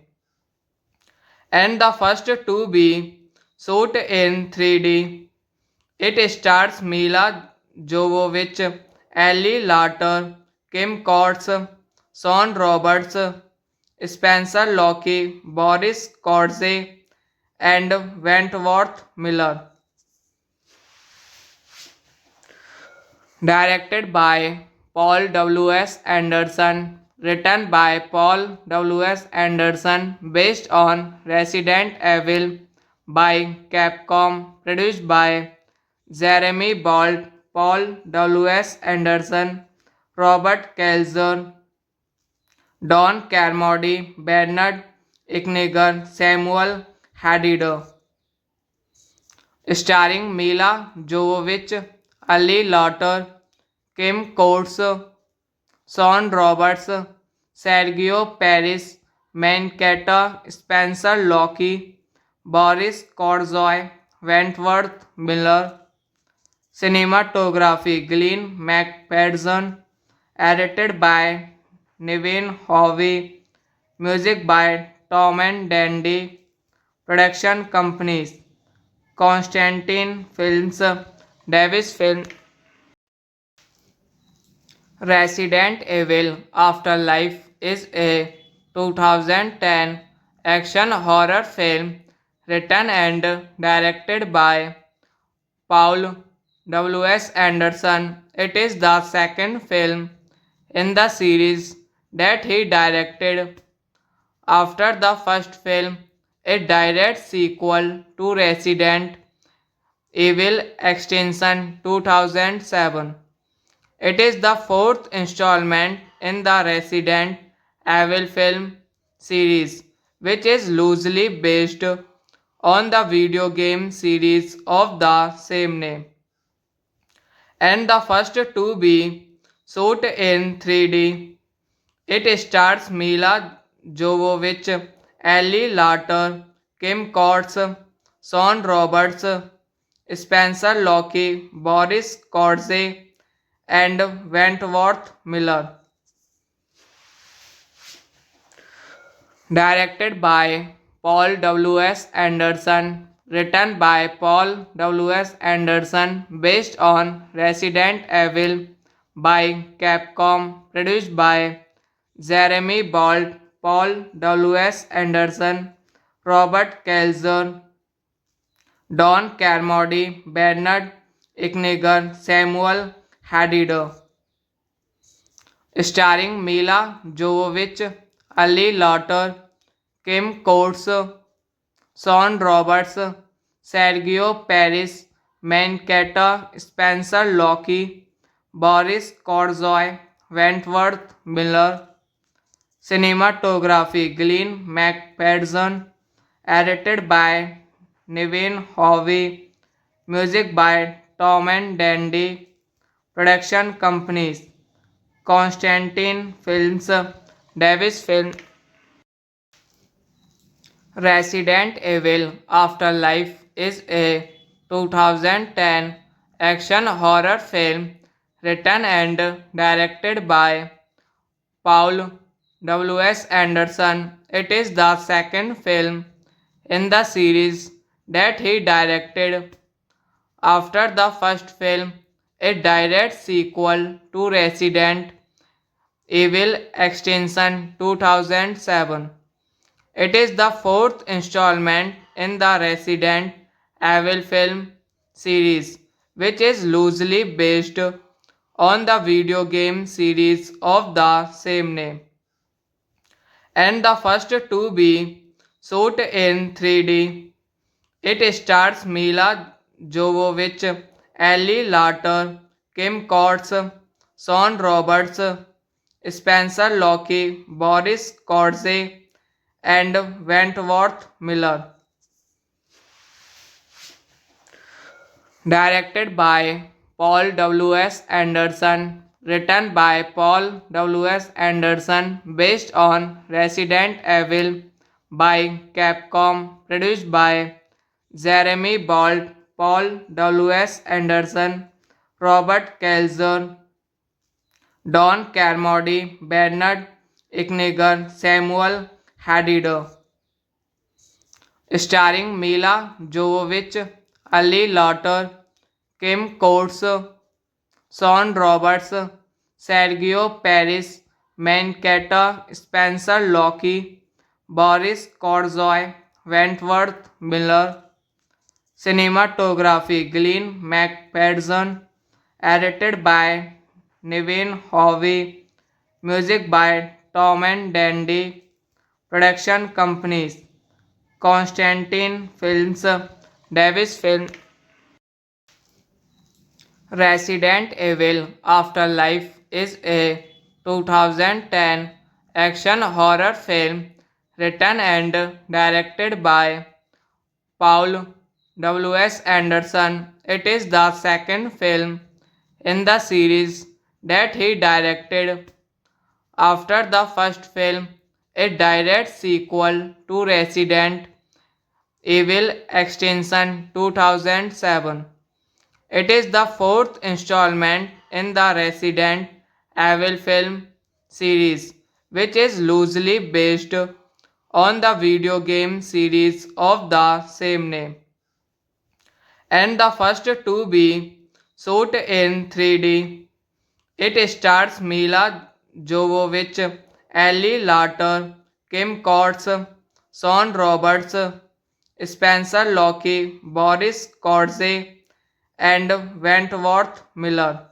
and the first to be shot in 3D. It stars Mila Jovovich, Ellie Lauter, Kim Coates, Sean Roberts, Spencer Locke, Boris Korze, and Wentworth Miller. Directed by Paul W.S. Anderson. Written by Paul W.S. Anderson. Based on Resident Evil by Capcom. Produced by Jeremy Bolt, Paul W.S. Anderson, Robert Kelzer, Don Carmody, Bernard Ikniger, Samuel Hadid, starring Mila Jovovich, Ali Lauter, Kim Coates, Sean Roberts, Sergio Paris, Mankato, Spencer Locke, Boris Korzoy, Wentworth Miller. Cinematography Glenn McPherson. Edited by Nevin Hovey. Music by Tom and Dandy. Production companies Constantine Films, Davis Film, Resident Evil Afterlife is a 2010 action horror film written and directed by Paul W.S. Anderson. It is the second film in the series that he directed. After the first film, a direct sequel to Resident Evil Extinction 2007. It is the fourth installment in the Resident Evil film series, which is loosely based on the video game series of the same name, and the first to be shot in 3D. It stars Mila Jovovich, Ellie Lauter, Kim Coates, Sean Roberts, Spencer Locke, Boris Korze, and Wentworth Miller. Directed by Paul W.S. Anderson. Written by Paul W.S. Anderson. Based on Resident Evil by Capcom. Produced by Jeremy Bolt, Paul W.S. Anderson, Robert Kelzer, Don Carmody, Bernard Ikniger, Samuel Hadid, starring Mila Jovovich, Ali Lauter, Kim Coates, Sean Roberts, Sergio Paris, Mankato, Spencer Locke, Boris Korzoy, Wentworth Miller. Cinematography Glenn McPherson. Edited by Nevin Hovey. Music by Tom and Dandy. Production companies Constantine Films, Davis Film, Resident Evil Afterlife is a 2010 action horror film written and directed by Paul W.S. Anderson. It is the second film in the series that he directed. After the first film, a direct sequel to Resident Evil Extinction 2007. It is the fourth installment in the Resident Evil film series, which is loosely based on the video game series of the same name, and the first to be shot in 3D. It stars Mila Jovovich, Ellie Lauter, Kim Coates, Sean Roberts, Spencer Locke, Boris Kodze, and Wentworth Miller. Directed by Paul W.S. Anderson, written by Paul W.S. Anderson, based on Resident Evil by Capcom, produced by Jeremy Bolt, Paul W.S. Anderson, Robert Kelzer, Don Carmody, Bernard Ikniger, Samuel Hadid, starring Mila Jovovich, Ali Lauter, Kim Coates, Sean Roberts, Sergio Paris, Mancatta, Spencer Locke, Boris Korzoy, Wentworth Miller. Cinematography Glenn McPherson, edited by Nevin Hovey, music by Tom and Dandy, production companies Constantine Films, Davis Film, Resident Evil Afterlife is a 2010 action horror film written and directed by Paul W.S. Anderson. It is the second film in the series that he directed. After the first film, a direct sequel to Resident Evil Extinction 2007. It is the fourth installment in the Resident Evil film series, which is loosely based on the video game series of the same name, and the first to be shot in 3D. It stars Mila Jovovich, Ellie Lauter, Kim Coates, Sean Roberts, Spencer Locke, Boris Kodze, and Wentworth Miller.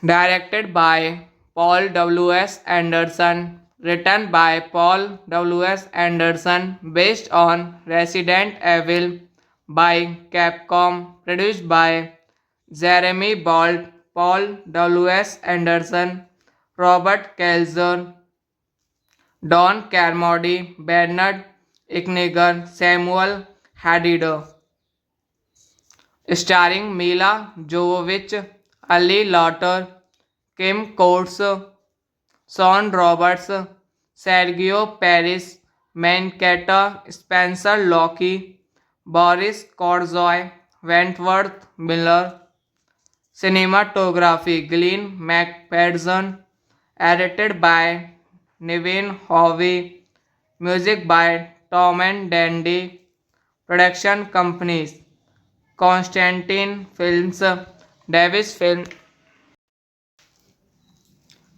Directed by Paul W.S. Anderson, written by Paul W.S. Anderson, based on Resident Evil by Capcom, produced by Jeremy Bolt, Paul W.S. Anderson, Robert Kelzer, Don Carmody, Bernard Ikniger, Samuel Hadid, starring Mila Jovovich, Ali Lauter, Kim Coates, Sean Roberts, Sergio Paris, Mancatta, Spencer Locke, Boris Korzoy, Wentworth Miller. Cinematography Glenn McPherson, edited by Nevin Hovey, music by Tom and Dandy, production companies Constantine Films, Davis Film.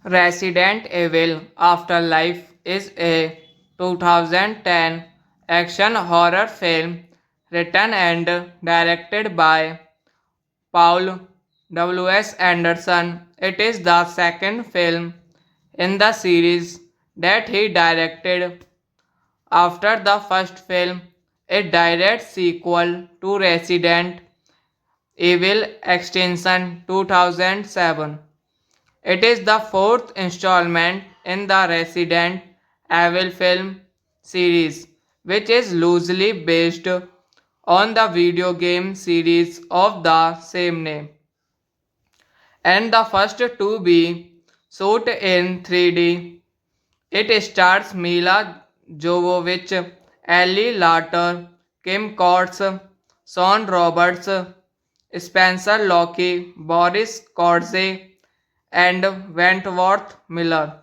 Resident Evil Afterlife is a 2010 action horror film written and directed by Paul W.S. Anderson. It is the second film in the series that he directed. After the first film, a direct sequel to Resident Evil Extinction 2007. It is the fourth installment in the Resident Evil film series, which is loosely based on the video game series of the same name, and the first to be shot in 3D. It stars Mila Jovovich, Ellie Lauter, Kim Coates, Sean Roberts, Spencer Locke, Boris Kodze, and Wentworth Miller.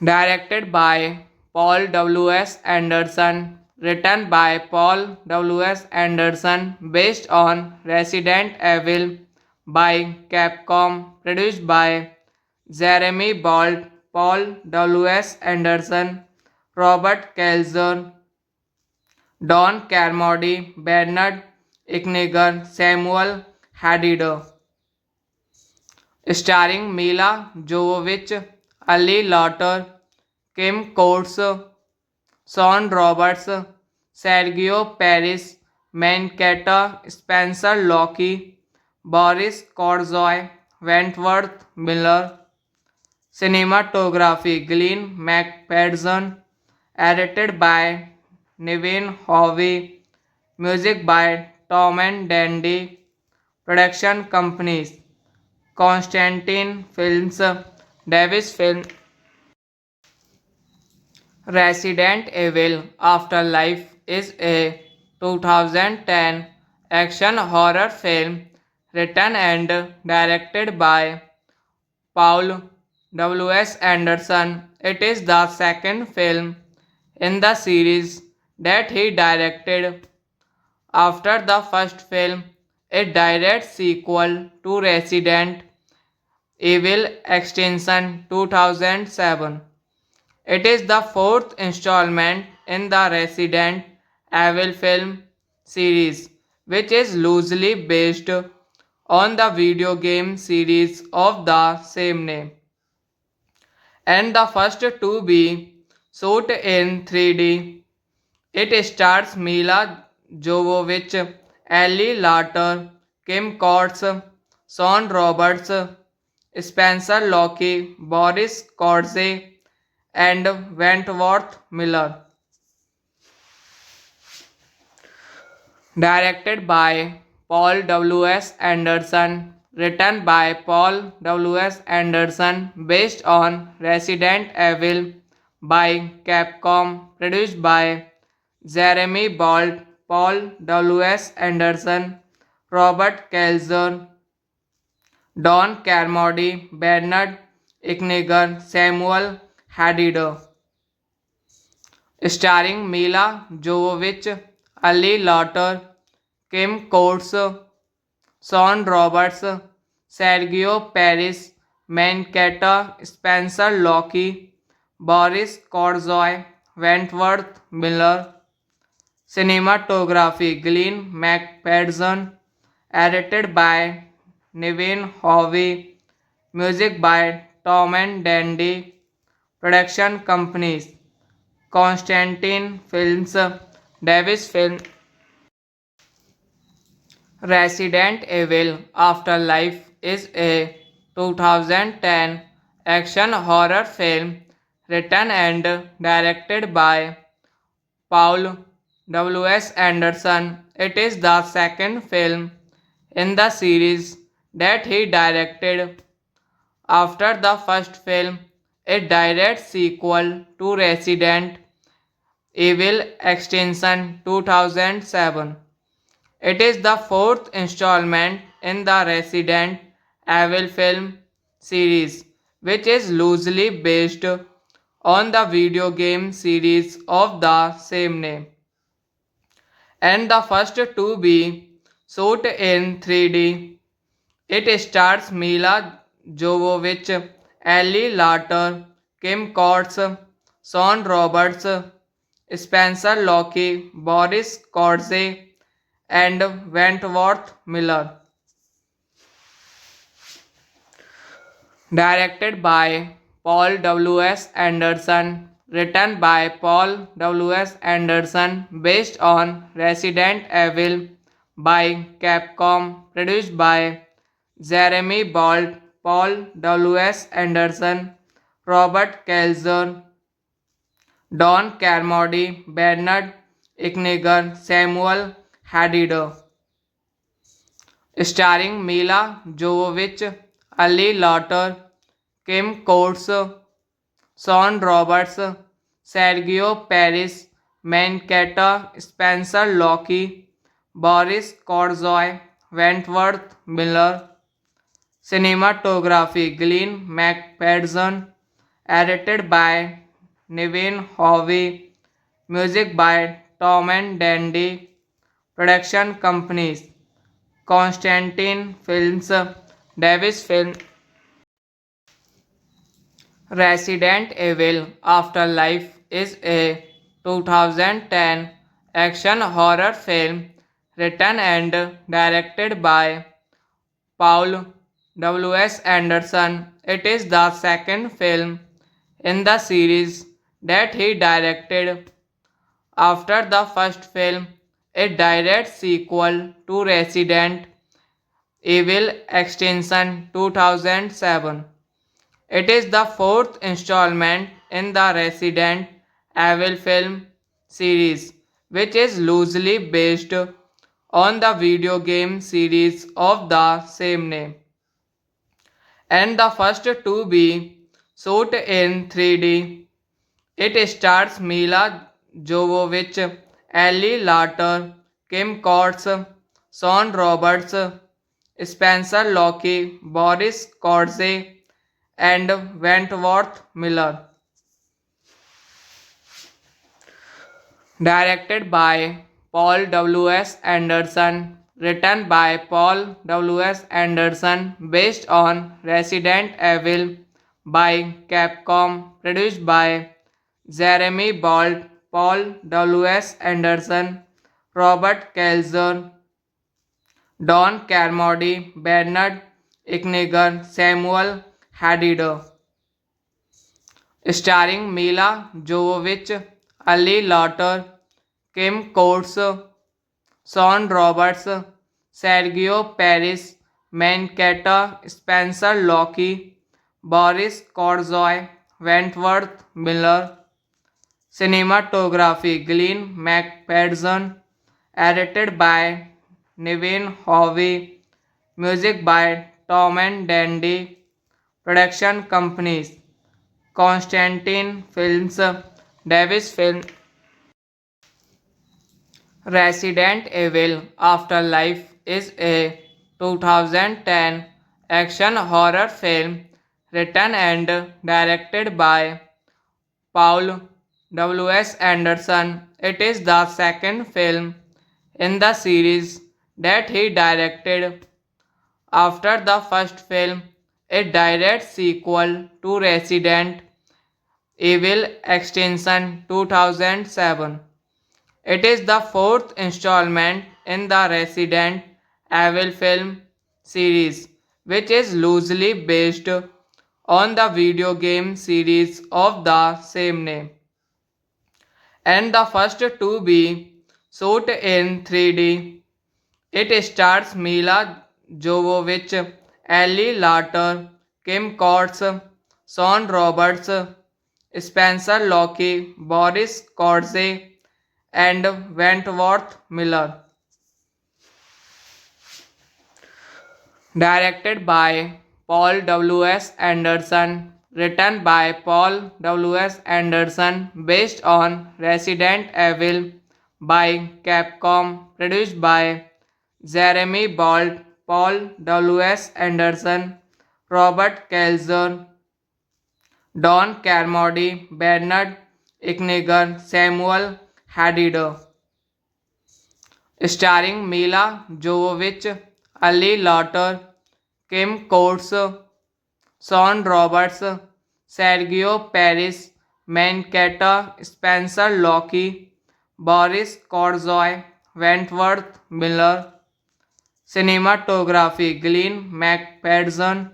Directed by Paul W.S. Anderson, written by Paul W.S. Anderson, based on Resident Evil by Capcom, produced by Jeremy Bolt, Paul W.S. Anderson, Robert Kelzer, Don Carmody, Bernard Ikniger, Samuel Hadid, starring Mila Jovovich, Ali Lauter, Kim Coates, Sean Roberts, Sergio Paris, Mankato, Spencer Locke, Boris Korzoy, Wentworth Miller. Cinematography Glenn McPherson, edited by Nevin Hovey, music by Tom and Dandy, production companies Constantine Films, Davis Film, Resident Evil Afterlife is a 2010 action horror film written and directed by Paul W.S. Anderson. It is the second film in the series that he directed after the first film, a direct sequel to Resident Evil Extinction 2007. It is the fourth installment in the Resident Evil film series, which is loosely based on the video game series of the same name, and the first to be shot in 3D. It stars Mila Jovovich, Ellie Lauter, Kim Coates, Sean Roberts, Spencer Locke, Boris Kodze, and Wentworth Miller. Directed by Paul W.S. Anderson, written by Paul W.S. Anderson, based on Resident Evil by Capcom, produced by Jeremy Bolt, Paul W.S. Anderson, Robert Kelzer, Don Carmody, Bernard Ikniger, Samuel Hadid, starring Mila Jovovich, Ali Lauter, Kim Coates, Sean Roberts, Sergio Paris, Mankato, Spencer Locke, Boris Korzoy, Wentworth Miller. Cinematography Glenn McPherson, edited by Nevin Hovey, music by Tom and Dandy, production companies Constantine Films, Davis Film. Resident Evil Afterlife is a 2010 action horror film written and directed by Paul W.S. Anderson. It is the second film in the series that he directed after the first film, a direct sequel to Resident Evil Extinction 2007. It is the fourth installment in the Resident Evil film series, which is loosely based on the video game series of the same name, and the first to be shot in 3D. It stars Mila Jovovich, Ellie Lauter, Kim Coates, Sean Roberts, Spencer Locke, Boris Kodze, and Wentworth Miller. Directed by Paul W.S. Anderson, written by Paul W.S. Anderson, based on Resident Evil by Capcom, produced by Jeremy Bolt, Paul W.S. Anderson, Robert Kelzer, Don Carmody, Bernard Ikniger, Samuel Hadid, starring Mila Jovovich, Ali Lauter, Kim Coates, Sean Roberts, Sergio Paris, Mankato, Spencer Lockey, Boris Korzoy, Wentworth Miller. Cinematography Glenn McPherson. Edited by Nevin Hovey. Music by Tom and Dandy. Production companies Constantine Films, Davis Film, Resident Evil Afterlife is a 2010 action horror film written and directed by Paul W.S. Anderson. It is the second film in the series that he directed. After the first film, a direct sequel to Resident Evil Extinction 2007. It is the fourth installment in the Resident Evil film series, which is loosely based on the video game series of the same name, and the first to be shot in 3D. It stars Mila Jovovich, Ellie Lauter, Kim Coates, Sean Roberts, Spencer Lockey, Boris Korze, and Wentworth Miller. Directed by Paul W.S. Anderson. Written by Paul W.S. Anderson. Based on Resident Evil by Capcom. Produced by Jeremy Bolt, Paul W.S. Anderson, Robert Kelzer, Don Carmody, Bernard Ikniger, Samuel Hadid. Starring Mila Jovovich, Ali Lauter, Kim Coates, Sean Roberts, Sergio Paris, Mankato, Spencer Lockey, Boris Korzoy, Wentworth Miller. Cinematography Glenn McPherson. Edited by Nevin Hovey. Music by Tom and Dandy. Production companies Constantine Films, Davis Film, Resident Evil Afterlife is a 2010 action horror film written and directed by Paul W.S. Anderson. It is the second film in the series that he directed. After the first film, a direct sequel to Resident Evil Extinction 2007. It is the fourth installment in the Resident Evil film series, which is loosely based on the video game series of the same name, and the first to be shot in 3D. It stars Mila Jovovich, Ellie Lauter, Kim Coates, Sean Roberts, Spencer Lockey, Boris Korze, and Wentworth Miller. Directed by Paul W.S. Anderson. Written by Paul W.S. Anderson. Based on Resident Evil by Capcom. Produced by Jeremy Bolt, Paul W.S. Anderson, Robert Kelzer, Don Carmody, Bernard Ikniger, Samuel Hadid. Starring Mila Jovovich, Ali Lauter, Kim Coates, Sean Roberts, Sergio Paris, Mankato, Spencer Lockey, Boris Korzoy, Wentworth Miller. Cinematography Glenn McPherson.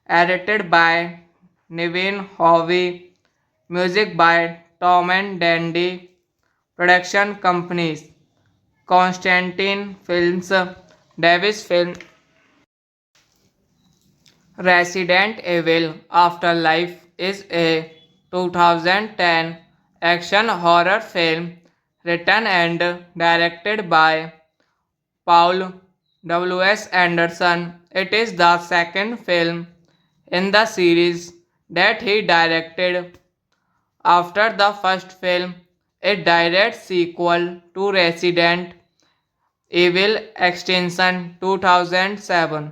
Edited by Nevin Hovey. Music by Tom and Dandy. Production companies Constantine Films, Davis Film, Resident Evil Afterlife is a 2010 action horror film written and directed by Paul W.S. Anderson. It is the second film in the series that he directed. After the first film, a direct sequel to Resident Evil Extinction 2007.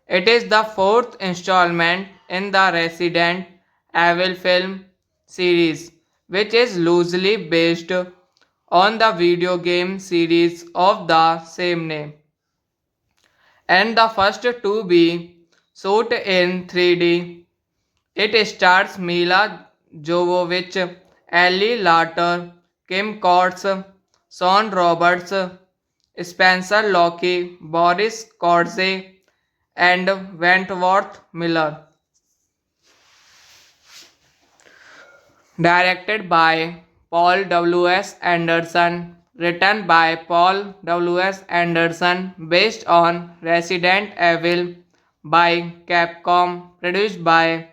It is the fourth installment in the Resident Evil film series, which is loosely based on the video game series of the same name, and the first to be shot in 3D. It stars Mila Jovovich, Ellie Lauter, Kim Coates, Sean Roberts, Spencer Locke, Boris Kodze, and Wentworth Miller. Directed by Paul W.S. Anderson, written by Paul W.S. Anderson, based on Resident Evil by Capcom, produced by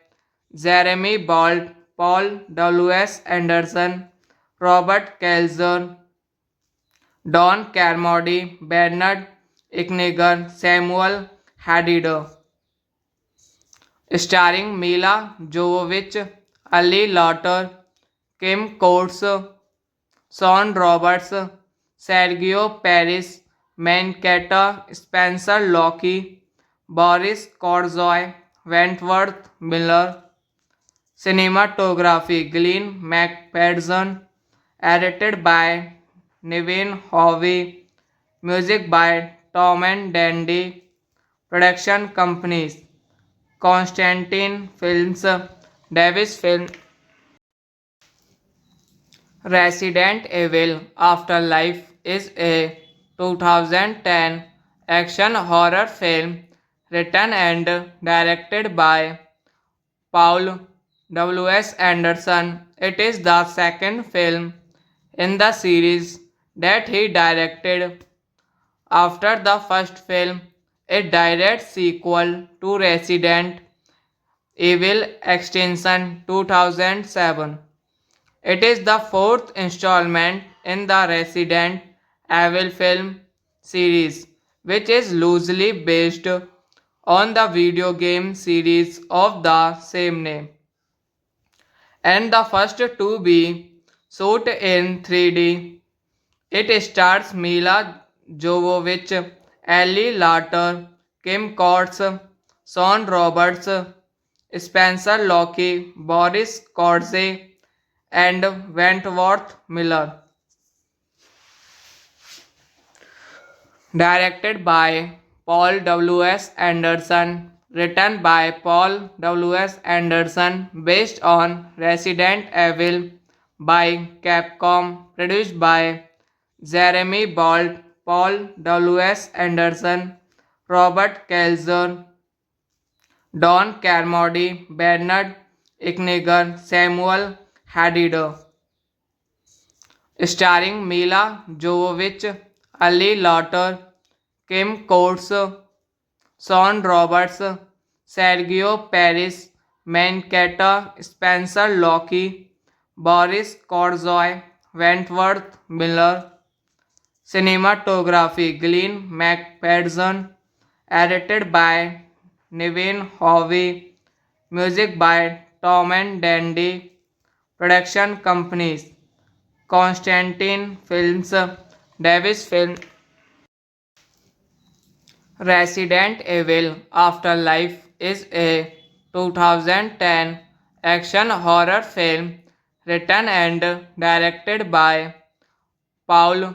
Jeremy Bolt, Paul W.S. Anderson, Robert Kelzer, Don Carmody, Bernard Ikniger, Samuel Hadid, starring Mila Jovovich, Ali Lauter, Kim Coates, Sean Roberts, Sergio Paris, Mankato, Spencer Locke, Boris Korzoy, Wentworth Miller. Cinematography Glenn McPherson. Edited by Nevin Hovey. Music by Tom and Dandy. Production companies Constantine Films, Davis Film. Resident Evil Afterlife is a 2010 action horror film written and directed by Paul W.S. Anderson. It is the second film in the series that he directed after the first film, a direct sequel to Resident Evil Extinction 2007. It is the fourth installment in the Resident Evil film series, which is loosely based on the video game series of the same name, and the first to be shot in 3D. It stars Mila Jovovich, Ellie Lauter, Kim Coates, Sean Roberts, Spencer Locke, Boris Kodze, and Wentworth Miller. Directed by Paul W.S. Anderson, written by Paul W.S. Anderson, based on Resident Evil by Capcom, produced by Jeremy Bolt, Paul W.S. Anderson, Robert Kelzer, Don Carmody, Bernard Ikniger, Samuel Hadid, starring Mila Jovovich, Ali Lauter, Kim Coates, Sean Roberts, Sergio Paris, Mankato, Spencer Locke, Boris Korzoy, Wentworth Miller. Cinematography Glenn McPherson. Edited by Nevin Hovey. Music by Tom and Dandy. Production companies Constantine Films, Davis Film. Resident Evil Afterlife is a 2010 action horror film written and directed by Paul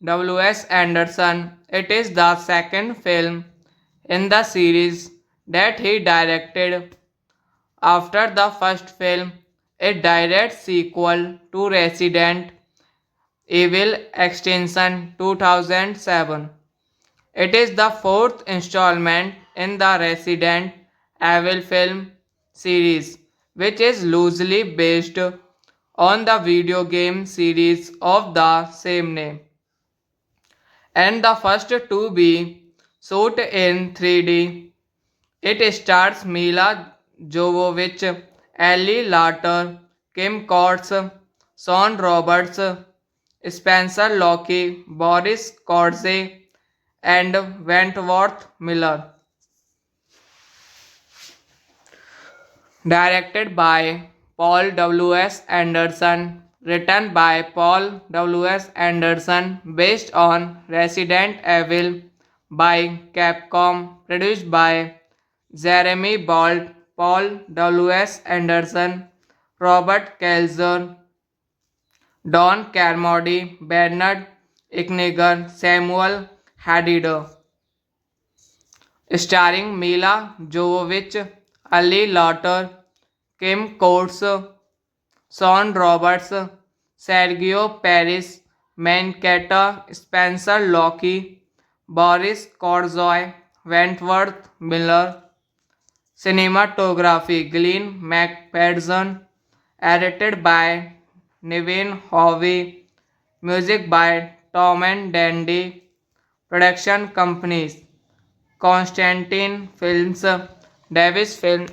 W.S. Anderson. It is the second film in the series that he directed after the first film, a direct sequel to Resident Evil Extinction 2007. It is the fourth installment in the Resident Evil film series, which is loosely based on the video game series of the same name, and the first to be shot in 3D. It stars Mila Jovovich, Ellie Lauter, Kim Coates, Sean Roberts, Spencer Locke, Boris Kodze, and Wentworth Miller. Directed by Paul W.S. Anderson, written by Paul W.S. Anderson, based on Resident Evil by Capcom, produced by Jeremy Bolt, Paul W.S. Anderson, Robert Kelzer, Don Carmody, Bernard Ikniger, Samuel Hadid, starring Mila Jovovich, Ali Lauter, Kim Coates, Sean Roberts, Sergio Paris, Mancatta, Spencer Locke, Boris Korzoy, Wentworth Miller. Cinematography Glenn McPherson, edited by Nevin Hovey, music by Tom and Dandy, production companies Constantine Films, Davis Film,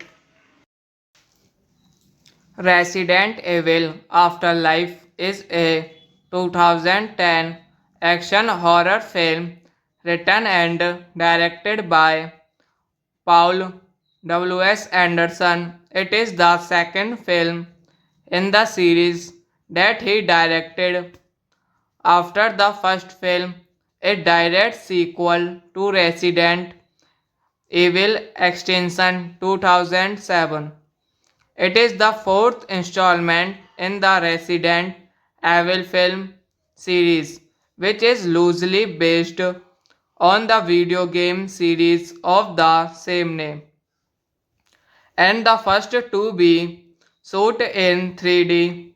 Resident Evil Afterlife is a 2010 action horror film written and directed by Paul W.S. Anderson. It is the second film in the series that he directed. After the first film, a direct sequel to Resident Evil Extinction 2007. It is the fourth installment in the Resident Evil film series, which is loosely based on the video game series of the same name, and the first to be shot in 3D.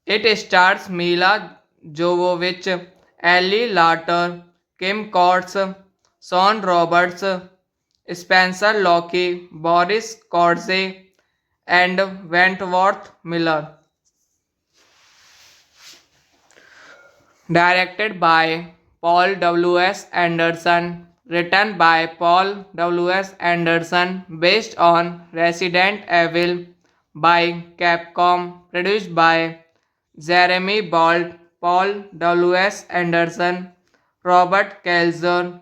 It stars Mila Jovovich, Ellie Lauter, Kim Coates, Sean Roberts, Spencer Locke, Boris Korze, and Wentworth Miller. Directed by Paul W.S. Anderson, written by Paul W.S. Anderson, based on Resident Evil by Capcom, produced by Jeremy Bolt, Paul W.S. Anderson, Robert Kelzer,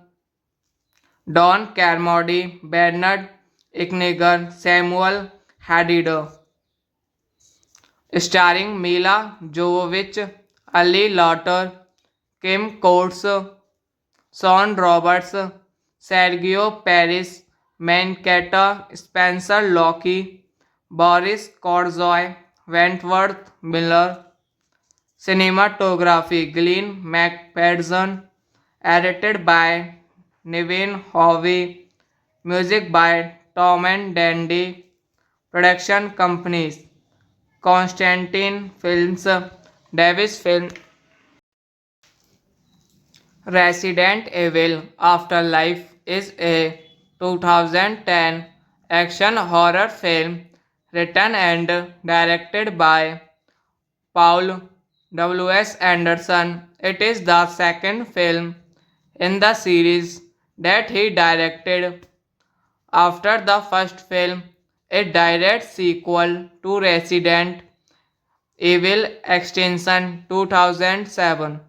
Don Carmody, Bernard Ikniger, Samuel Hadid, starring Mila Jovovich, Ali Lauter, Kim Coates, Sean Roberts, Sergio Paris, Mancatta, Spencer Locke, Boris Korzoy, Wentworth Miller. Cinematography Glenn McPherson, edited by Nevin Hovey, music by Tom and Dandy, production companies Constantine Films, Davis Film. Resident Evil Afterlife is a 2010 action horror film written and directed by Paul W.S. Anderson. It is the second film in the series that he directed. After the first film, a direct sequel to Resident Evil Extinction 2007.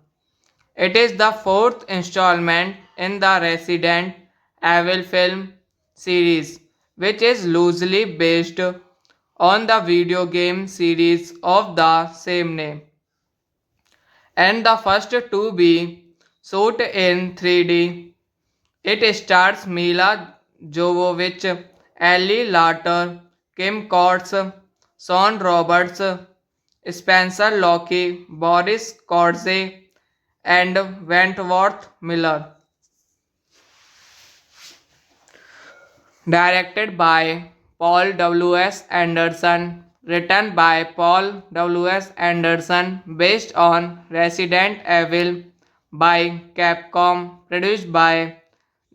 It is the fourth installment in the Resident Evil film series, which is loosely based on the video game series of the same name, and the first to be shot in 3D. It stars Mila Jovovich, Ellie Lauter, Kim Coates, Sean Roberts, Spencer Locke, Boris Korze, and Wentworth Miller. Directed by Paul W.S. Anderson, written by Paul W.S. Anderson, based on Resident Evil by Capcom, produced by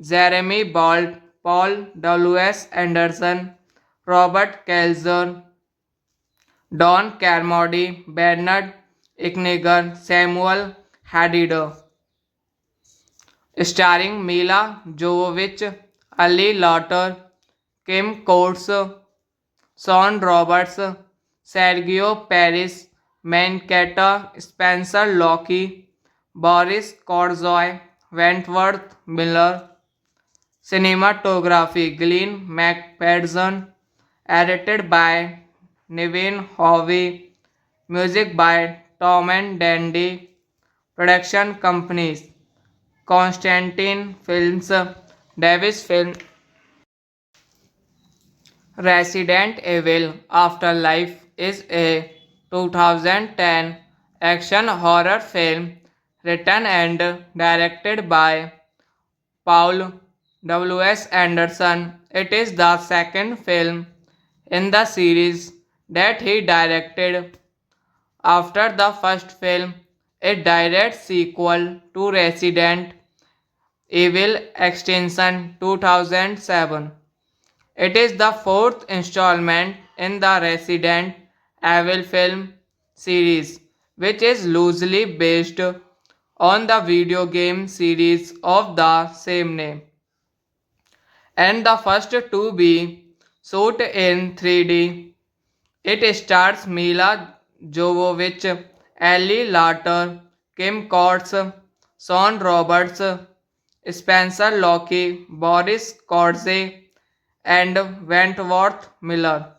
Jeremy Bolt, Paul W.S. Anderson, Robert Kelzer, Don Carmody, Bernard Ikniger, Samuel Hadid, starring Mila Jovovich, Ali Lauter, Kim Coates, Sean Roberts, Sergio Paris, Mancatta, Spencer Locke, Boris Korzoy, Wentworth Miller. Cinematography Glenn McPherson, edited by Nevin Hovey, music by Tom and Dandy production companies, Constantine Films, Davis Film, Resident Evil Afterlife is a 2010 action horror film written and directed by Paul W.S. Anderson. It is the second film in the series that he directed after the first film, a direct sequel to Resident Evil Extinction 2007. It is the fourth installment in the Resident Evil film series, which is loosely based on the video game series of the same name, and the first to be shot in 3D. It stars Mila Jovovich, Ellie Lauter, Kim Coates, Sean Roberts, Spencer Locke, Boris Kodze, and Wentworth Miller.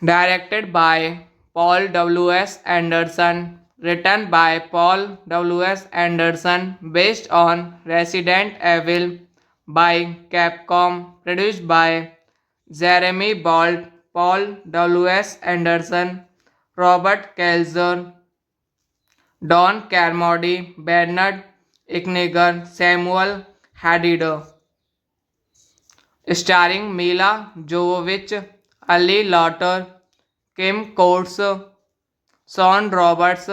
Directed by Paul W.S. Anderson, written by Paul W.S. Anderson, based on Resident Evil by Capcom, produced by Jeremy Bolt, Paul W.S. Anderson, Robert Kelzer, Don Carmody, Bernard Ikniger, Samuel Hadid, starring Mila Jovovich, Ali Lauter, Kim Coates, Sean Roberts,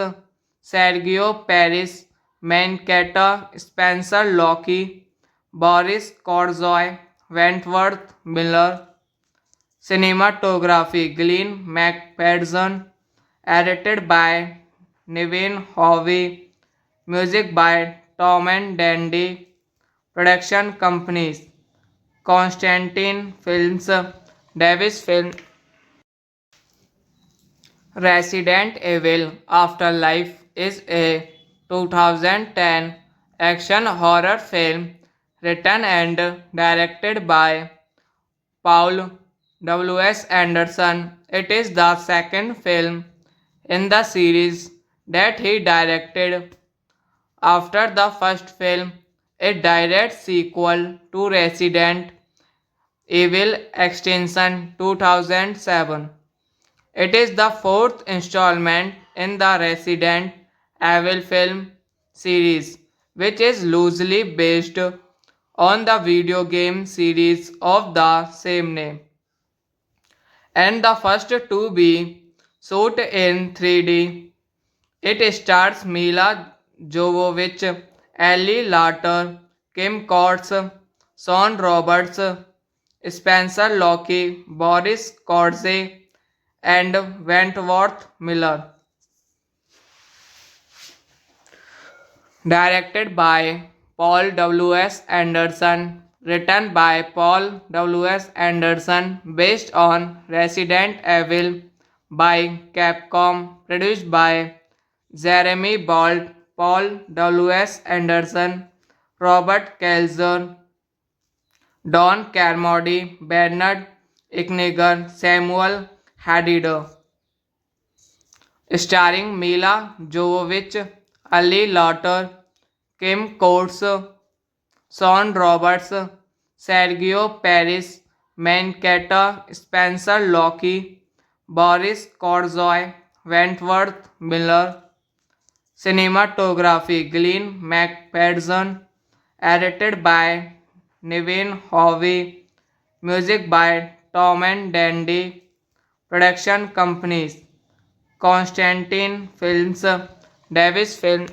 Sergio Paris, Mancatta, Spencer Locke, Boris Korzoy, Wentworth Miller. Cinematography Glenn McPherson, edited by Nevin Hovey, music by Tom and Dandy, production companies Constantine Films, Davis Film, Resident Evil Afterlife is a 2010 action horror film written and directed by Paul W.S. Anderson. It is the second film in the series that he directed after the first film, a direct sequel to Resident Evil Extinction 2007. It is the fourth installment in the Resident Evil film series, which is loosely based on the video game series of the same name, and the first to be shot in 3D. It stars Mila Jovovich, Ellie Lauter, Kim Coates, Sean Roberts, Spencer Locke, Boris Kodze, and Wentworth Miller. Directed by Paul W.S. Anderson, written by Paul W.S. Anderson, based on Resident Evil by Capcom, produced by Jeremy Bolt, Paul W.S. Anderson, Robert Kelzer, Don Carmody, Bernard Ikniger, Samuel Hadid, starring Mila Jovovich, Ali Lauter, Kim Coates, Sean Roberts, Sergio Paris, Mancatta, Spencer Locke, Boris Korzoy, Wentworth Miller. Cinematography Glenn McPherson, edited by Nevin Hovey, music by Tom and Dandy, production companies Constantine Films, Davis Film,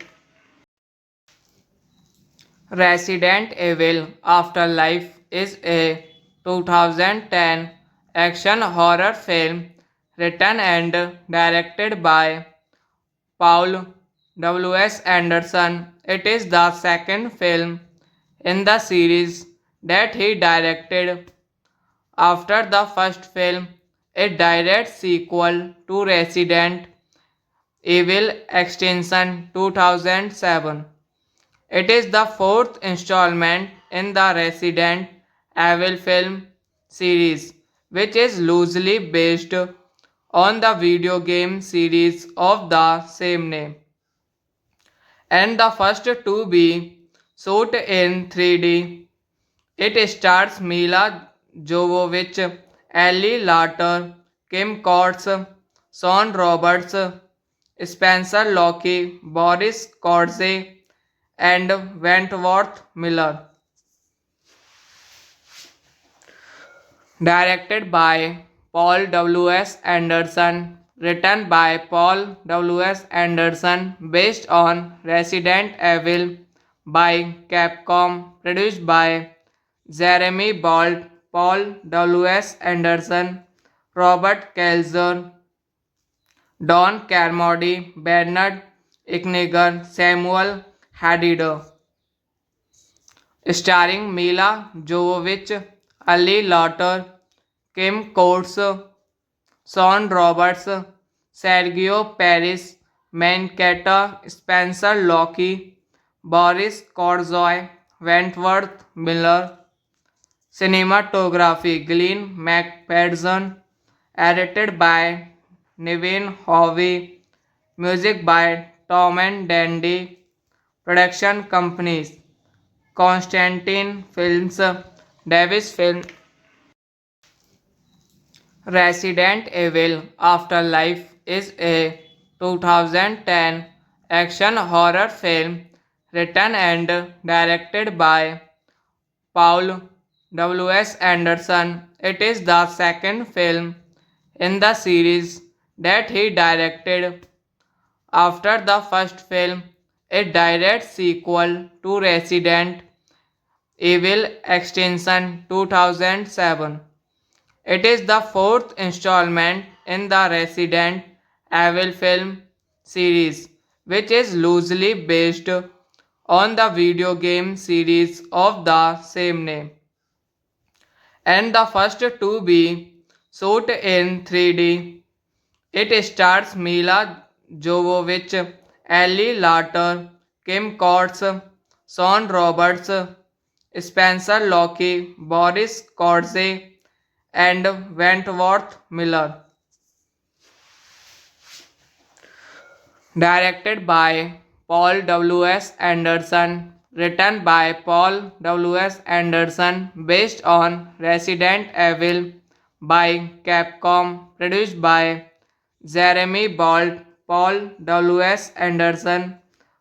Resident Evil Afterlife is a 2010 action horror film written and directed by Paul W.S. Anderson. It is the second film in the series that he directed after the first film, a direct sequel to Resident Evil Extinction 2007. It is the fourth installment in the Resident Evil film series, which is loosely based on the video game series of the same name, and the first to be shot in 3D. It stars Mila Jovovich, Ellie Lauter, Kim Coates, Sean Roberts, Spencer Locke, Boris Korze, and Wentworth Miller. Directed by Paul W.S. Anderson, written by Paul W.S. Anderson, based on Resident Evil by Capcom, produced by Jeremy Bolt, Paul W.S. Anderson, Robert Kelzer, Don Carmody, Bernard Ikniger, Samuel Hadid, starring Mila Jovovich, Ali Lauter, Kim Coates, Sean Roberts, Sergio Paris, Mancatta, Spencer Locke, Boris Korzoy, Wentworth Miller. Cinematography Glenn McPherson, edited by Nevin Hovey, music by Tom and Dandy, production companies Constantine Films, Davis Film, Resident Evil Afterlife is a 2010 action horror film written and directed by Paul W.S. Anderson. It is the second film in the series that he directed after the first film, a direct sequel to Resident Evil Extinction 2007. It is the fourth installment in the Resident Evil film series, which is loosely based on the video game series of the same name, and the first to be shot in 3D. It stars Mila Jovovich, Ellie Lauter, Kim Coates, Sean Roberts, Spencer Locke, Boris Korze, and Wentworth Miller. Directed by Paul W.S. Anderson, written by Paul W.S. Anderson, based on Resident Evil by Capcom, produced by Jeremy Bolt, Paul W.S. Anderson,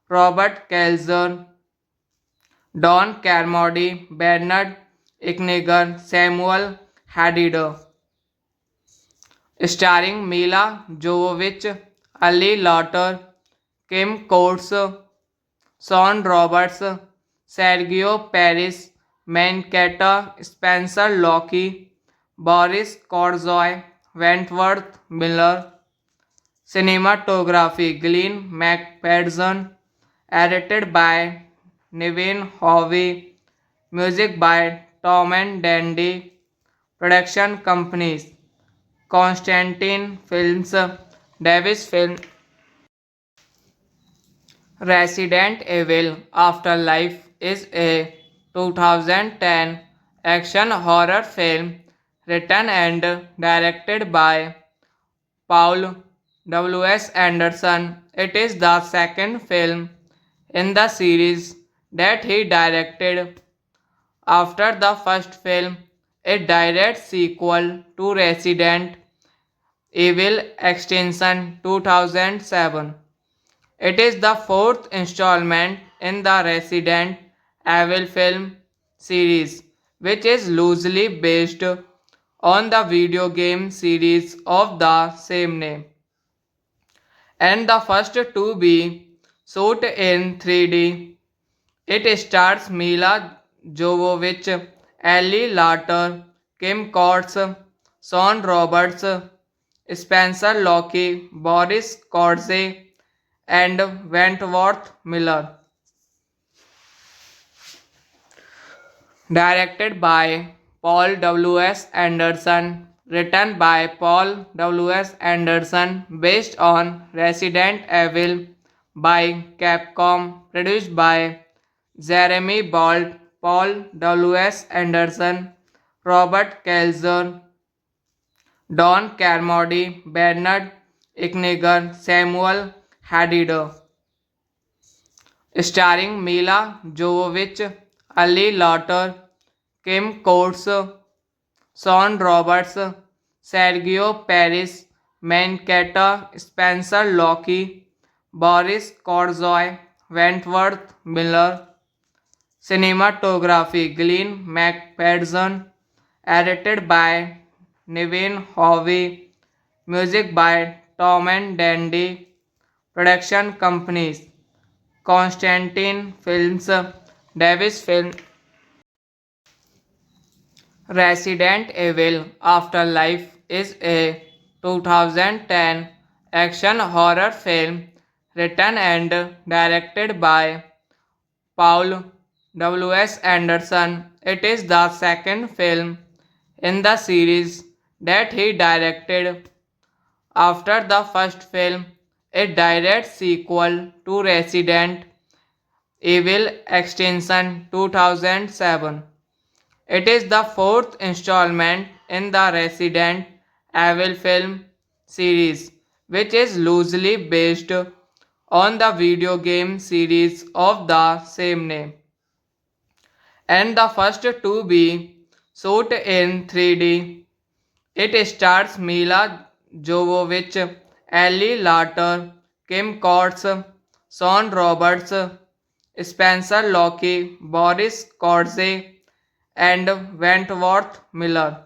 Robert Kelzer, Don Carmody, Bernard Ikniger, Samuel Hadid, starring Mila Jovovich, Ali Lauter, Kim Coates, Sean Roberts, Sergio Paris, Mancatta, Spencer Locke, Boris Korzoy, Wentworth Miller. Cinematography Glenn McPherson, edited by Nevin Hovey, music by Tom and Dandy, production companies Constantine Films, Davis Film. Resident Evil Afterlife is a 2010 action horror film written and directed by Paul W.S. Anderson. It is the second film in the series that he directed after the first film, a direct sequel to Resident Evil Extinction 2007. It is the fourth installment in the Resident Evil film series, which is loosely based on the video game series of the same name, and the first to be shot in 3D. It stars Mila Jovovich, Ellie Lauter, Kim Coates, Sean Roberts, Spencer Locke, Boris Korze, and Wentworth Miller. Directed by Paul W.S. Anderson, written by Paul W.S. Anderson, based on Resident Evil by Capcom, produced by Jeremy Bolt, Paul W.S. Anderson, Robert Kelzer, Don Carmody, Bernard Ignigan, Samuel Hadid, starring Mila Jovovich, Ali Lauter, Kim Coates, Sean Roberts, Sergio Paris, Mancatta, Spencer Locke, Boris Korzoy, Wentworth Miller. Cinematography Glenn McPherson. Edited by Nevin Hovey. Music by Tom and Dandy. Production companies Constantine Films, Davis Film, Resident Evil Afterlife is a 2010 action horror film written and directed by Paul W.S. Anderson. It is the second film in the series that he directed. After the first film, a direct sequel to Resident Evil Extinction 2007. It is the fourth installment in the Resident Evil film series, which is loosely based on the video game series of the same name, and the first to be shot in 3D. It stars Mila Jovovich, Ellie Lauter, Kim Coates, Sean Roberts, Spencer Locke, Boris Korze, and Wentworth Miller.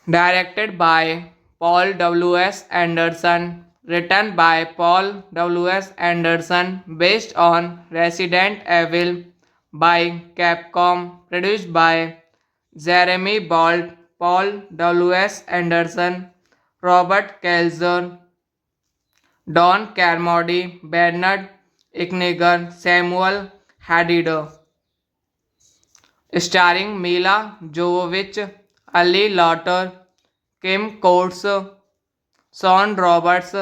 Directed by Paul W.S. Anderson. Written by Paul W.S. Anderson. Based on Resident Evil by Capcom. Produced by Jeremy Bolt, Paul W.S. Anderson, Robert Kelzer, Don Carmody, Bernard Ignigan, Samuel Hadid, starring Mila Jovovich, Ali Lauter, Kim Coates, Sean Roberts,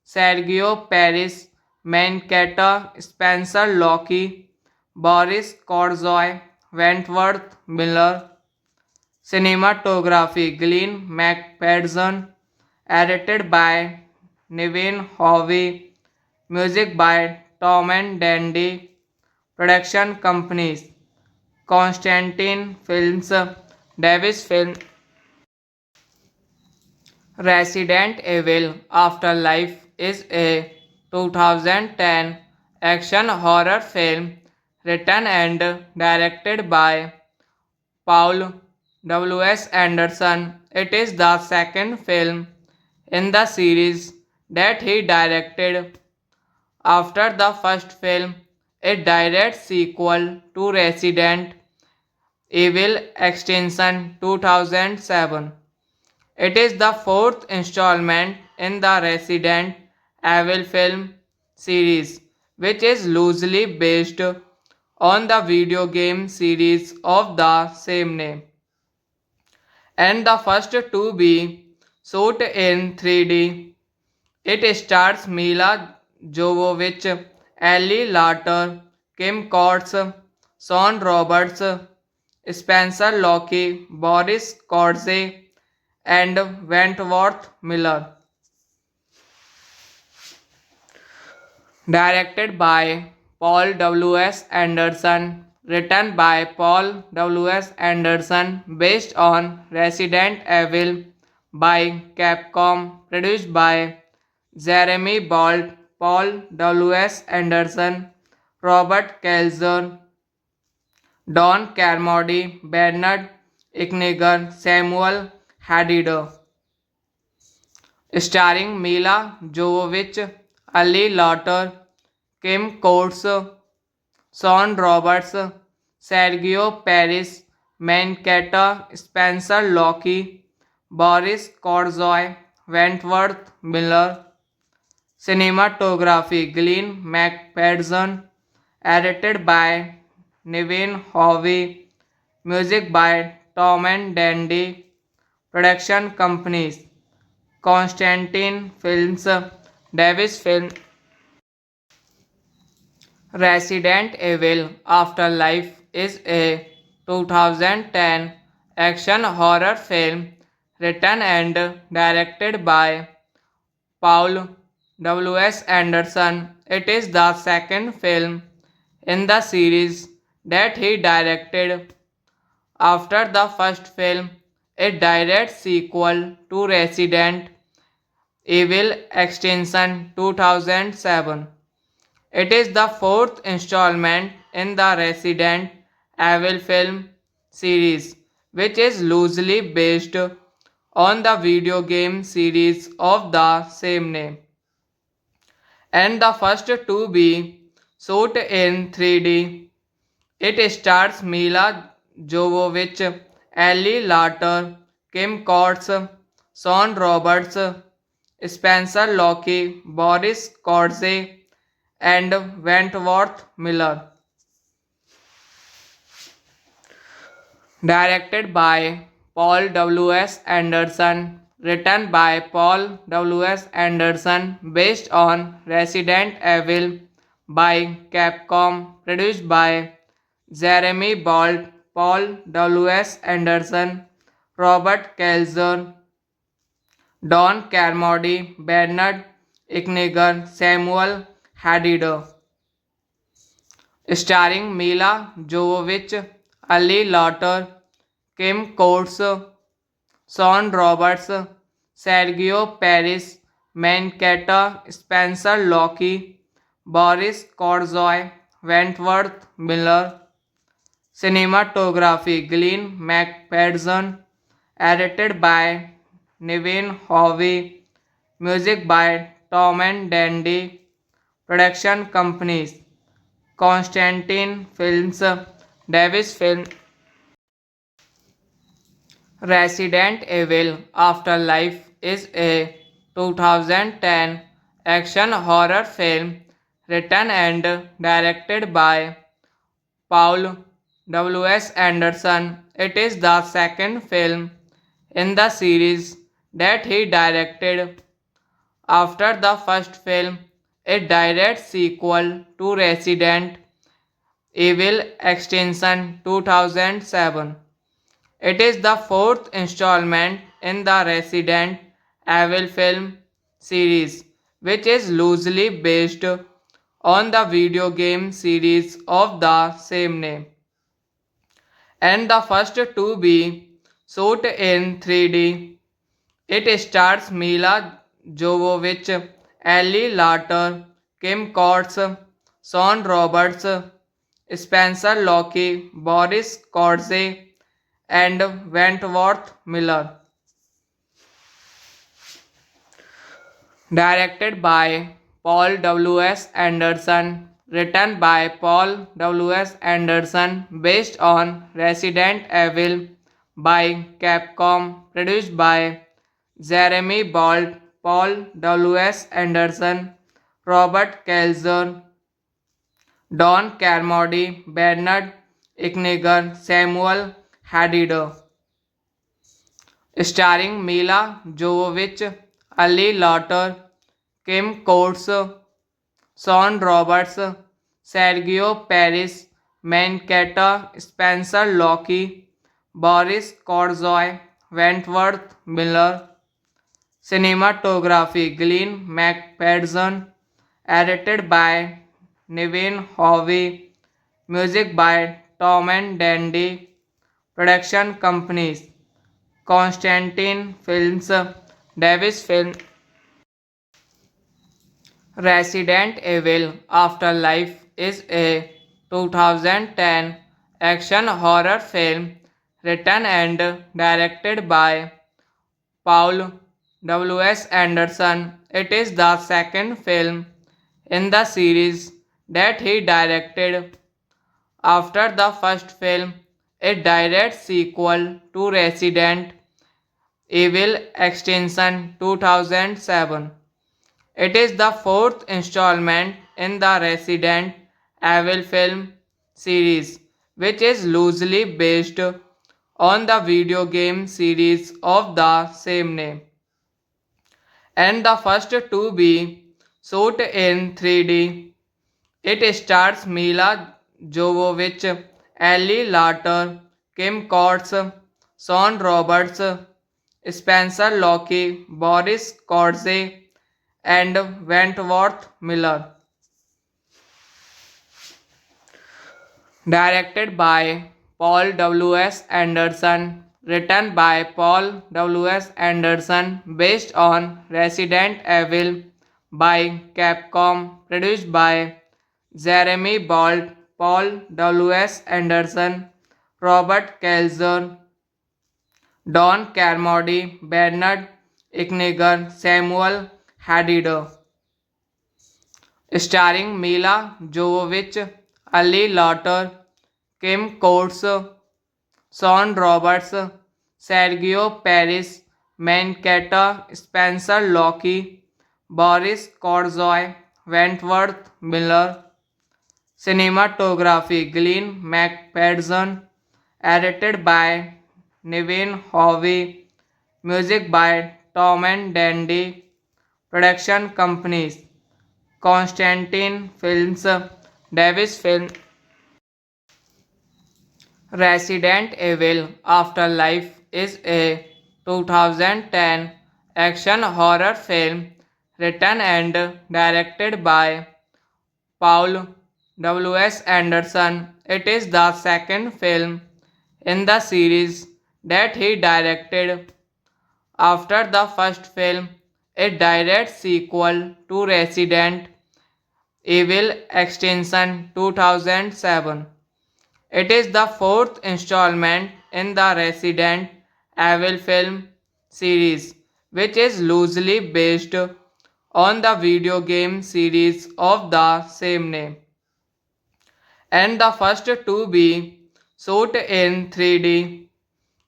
Sergio Paris, Mancatta, Spencer Locke, Boris Korzoy, Wentworth Miller. Cinematography Glenn McPherson. Edited by Nevin Hovey. Music by Tom and Dandy. Production companies Constantine Films, Davis Film. Resident Evil Afterlife is a 2010 action horror film written and directed by Paul W.S. Anderson. It is the second film in the series that he directed. After the first film, a direct sequel to Resident Evil Extinction 2007. It is the fourth installment in the Resident Evil film series, which is loosely based on the video game series of the same name, and the first to be shot in 3D. It stars Mila Jovovich, Ellie Lauter, Kim Coates, Sean Roberts, Spencer Locke, Boris Korze, and Wentworth Miller. Directed by Paul W.S. Anderson. Written by Paul W.S. Anderson. Based on Resident Evil by Capcom. Produced by Jeremy Bolt, Paul W.S. Anderson, Robert Kelzer, Don Carmody, Bernard Ignigan, Samuel Hadid, starring Mila Jovovich, Ali Lauter, Kim Coates, Sean Roberts, Sergio Paris, Mancatta, Spencer Locke, Boris Korzoy, Wentworth Miller. Cinematography Glenn McPherson. Edited by Nevin Hovey. Music by Tom and Dandy. Production companies Constantine Films, Davis Film. Resident Evil Afterlife is a 2010 action horror film written and directed by Paul W.S. Anderson. It is the second film in the series that he directed after the first film, a direct sequel to Resident Evil Extinction 2007. It is the fourth installment in the Resident Evil film series, which is loosely based on the video game series of the same name, and the first to be shot in 3D. It stars Mila Jovovich, Ellie Lauter, Kim Coates, Sean Roberts, Spencer Locke, Boris Korze, and Wentworth Miller. Directed by Paul W.S. Anderson, written by Paul W.S. Anderson, based on Resident Evil by Capcom, produced by Jeremy Bolt, Paul W.S. Anderson, Robert Kelzer, Don Carmody, Bernard Ikniger, Samuel Hadid, starring Mila Jovovich, Ali Lauter, Kim Coates, Sean Roberts, Sergio Paris, Mancatta, Spencer Locke, Boris Korzoy, Wentworth Miller. Cinematography Glenn McPherson, edited by Nevin Hovey, music by Tom and Dandy, production companies Constantine Films, Davis Film, Resident Evil Afterlife is a 2010 action horror film written and directed by Paul W.S. Anderson. It is the second film in the series that he directed after the first film, a direct sequel to Resident Evil Extinction 2007. It is the fourth installment in the Resident Evil film series, which is loosely based on the video game series of the same name, and the first to be shot in 3D. It stars Mila Jovovich, Ellie Lauter, Kim Coates, Sean Roberts, Spencer Locke, Boris Korze, and Wentworth Miller. Directed by Paul W.S. Anderson, written by Paul W.S. Anderson, based on Resident Evil by Capcom, produced by Jeremy Bolt, Paul W.S. Anderson, Robert Kelzer, Don Carmody, Bernard Ikniger, Samuel Hadid, starring Mila Jovovich, Ali Lauter, Kim Coates, Sean Roberts, Sergio Paris, Mancatta, Spencer Locke, Boris Korzoy, Wentworth Miller. Cinematography Glenn McPherson, edited by Nevin Hovey, music by Tom and Dandy, production companies Constantine Films, Davis Film. Resident Evil Afterlife is a 2010 action horror film written and directed by Paul W.S. Anderson. It is the second film in the series that he directed after the first film, a direct sequel to Resident Evil Extinction 2007. It is the fourth installment in the Resident Evil film series, which is loosely based on the video game series of the same name, and the first to be shot in 3D. It stars Mila Jovovich, Ellie Lauter, Kim Coates, Sean Roberts, Spencer Locke, Boris Kodze, and Wentworth Miller. Directed by Paul W.S. Anderson, written by Paul W.S. Anderson, based on Resident Evil by Capcom, produced by Jeremy Bolt, Paul W.S. Anderson, Robert Kelzer, Don Carmody, Bernard Ikniger, Samuel Hadid, starring Mila Jovovich, Ali Lauter, Kim Coates, Sean Roberts, Sergio Paris, Mankato, Spencer Locke, Boris Korzoy, Wentworth Miller. Cinematography Glenn McPherson, edited by Nevin Hovey, music by Tom and Dandy, production companies Constantine Films, Davis Film, Resident Evil Afterlife is a 2010 action horror film written and directed by Paul W.S. Anderson. It is the second film in the series that he directed after the first film, a direct sequel to Resident Evil Extinction 2007. It is the fourth installment in the Resident Evil film series, which is loosely based on the video game series of the same name, and the first to be shot in 3D.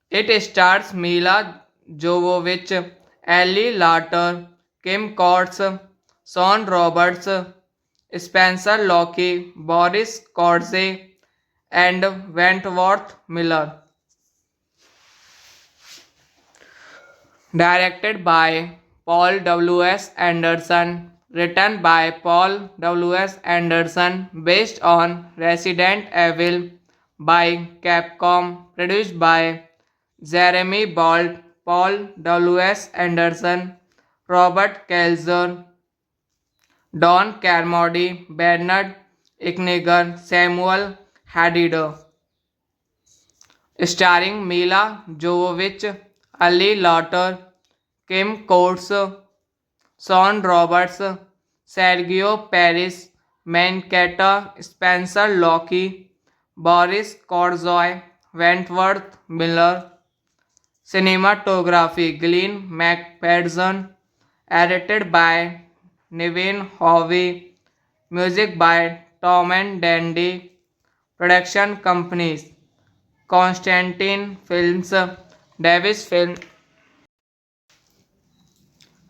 It stars Mila Jovovich, Ellie Lauter, Kim Coates, Sean Roberts, Spencer Locke, Boris Kodze, and Wentworth Miller. Directed by Paul W.S. Anderson, written by Paul W.S. Anderson, based on Resident Evil by Capcom, produced by Jeremy Bolt, Paul W.S. Anderson, Robert Kelzer, Don Carmody, Bernard Ikniger, Samuel Hadid, starring Mila Jovovich, Ali Lauter, Kim Coates, Sean Roberts, Sergio Paris, Mankato, Spencer Locke, Boris Korzoy, Wentworth Miller. Cinematography Glenn McPherson, edited by Nevin Hovey, music by Tom and Dandy, production companies Constantine Films, Davis Film,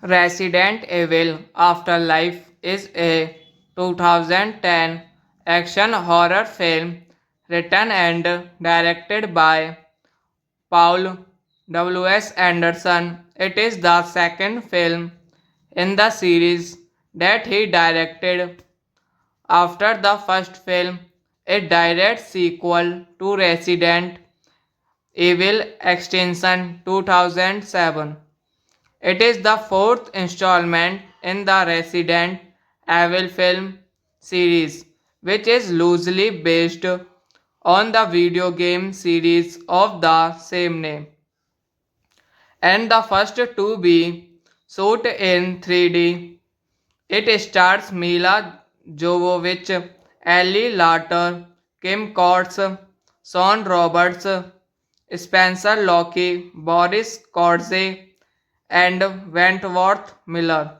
Resident Evil Afterlife is a 2010 action horror film written and directed by Paul W.S. Anderson. It is the second film in the series that he directed after the first film, a direct sequel to Resident Evil Extinction 2007. It is the fourth installment in the Resident Evil film series, which is loosely based on the video game series of the same name, and the first to be shot in 3D. It stars Mila Jovovich, Ellie Lauter, Kim Coates, Sean Roberts, Spencer Locke, Boris Kodze, and Wentworth Miller.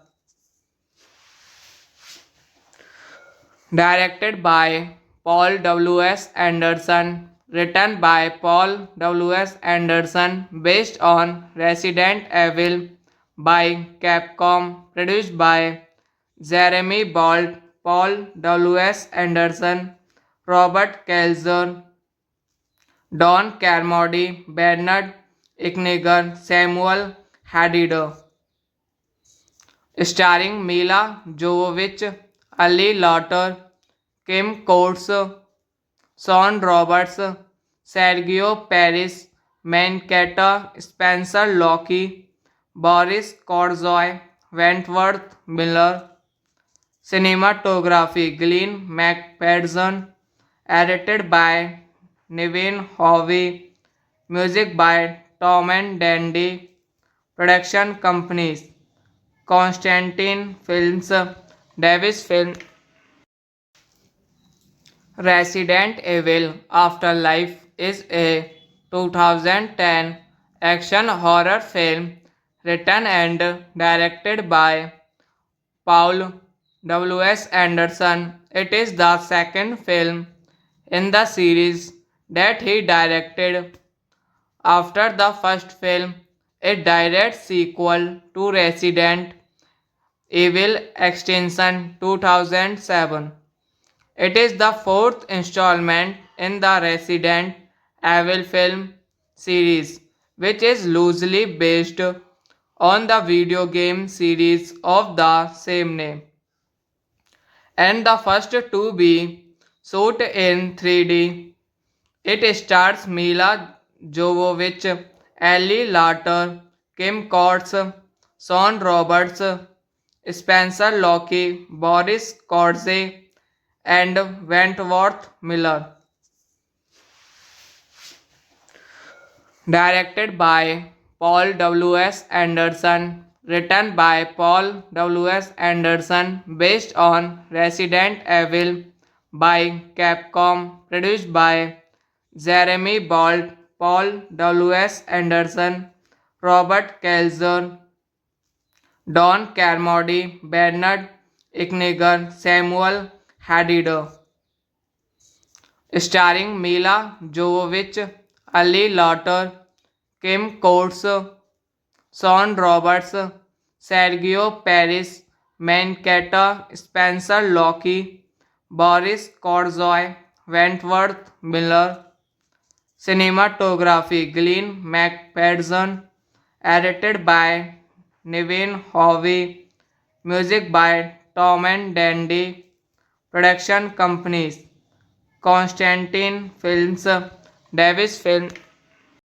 Directed by Paul W.S. Anderson, written by Paul W.S. Anderson, based on Resident Evil by Capcom, produced by Jeremy Bolt, Paul W.S. Anderson, Robert Kelzer, Don Carmody, Bernard Ikniger, Samuel Hadid, starring Mila Jovovich, Ali Lauter, Kim Coates, Sean Roberts, Sergio Paris, Mankato, Spencer Lockey, Boris Korzoy, Wentworth Miller. Cinematography Glenn McPherson. Edited by Nevin Hovey. Music by Tom and Dandy. Production companies Constantine Films, Davis Film, Resident Evil Afterlife is a 2010 action horror film written and directed by Paul W.S. Anderson. It is the second film in the series that he directed. After the first film, a direct sequel to Resident Evil Extinction 2007. It is the fourth installment in the Resident Evil film series, which is loosely based on the video game series of the same name, and the first to be shot in 3D. It stars Mila Jovovich, Ellie Lauter, Kim Coates, Sean Roberts, Spencer Lockey, Boris Korze, and Wentworth Miller. Directed by Paul W.S. Anderson. Written by Paul W.S. Anderson. Based on Resident Evil by Capcom. Produced by Jeremy Bolt, Paul W.S. Anderson, Robert Kelzer, Don Carmody, Bernard Ikniger, Samuel Hadid. Starring Mila Jovovich, Ali Lauter, Kim Coates, Sean Roberts, Sergio Paris, Mankato, Spencer Lockey, Boris Korzoy, Wentworth Miller. Cinematography Glenn McPherson. Edited by Nevin Hovey. Music by Tom and Dandy. Production companies Constantine Films, Davis Film,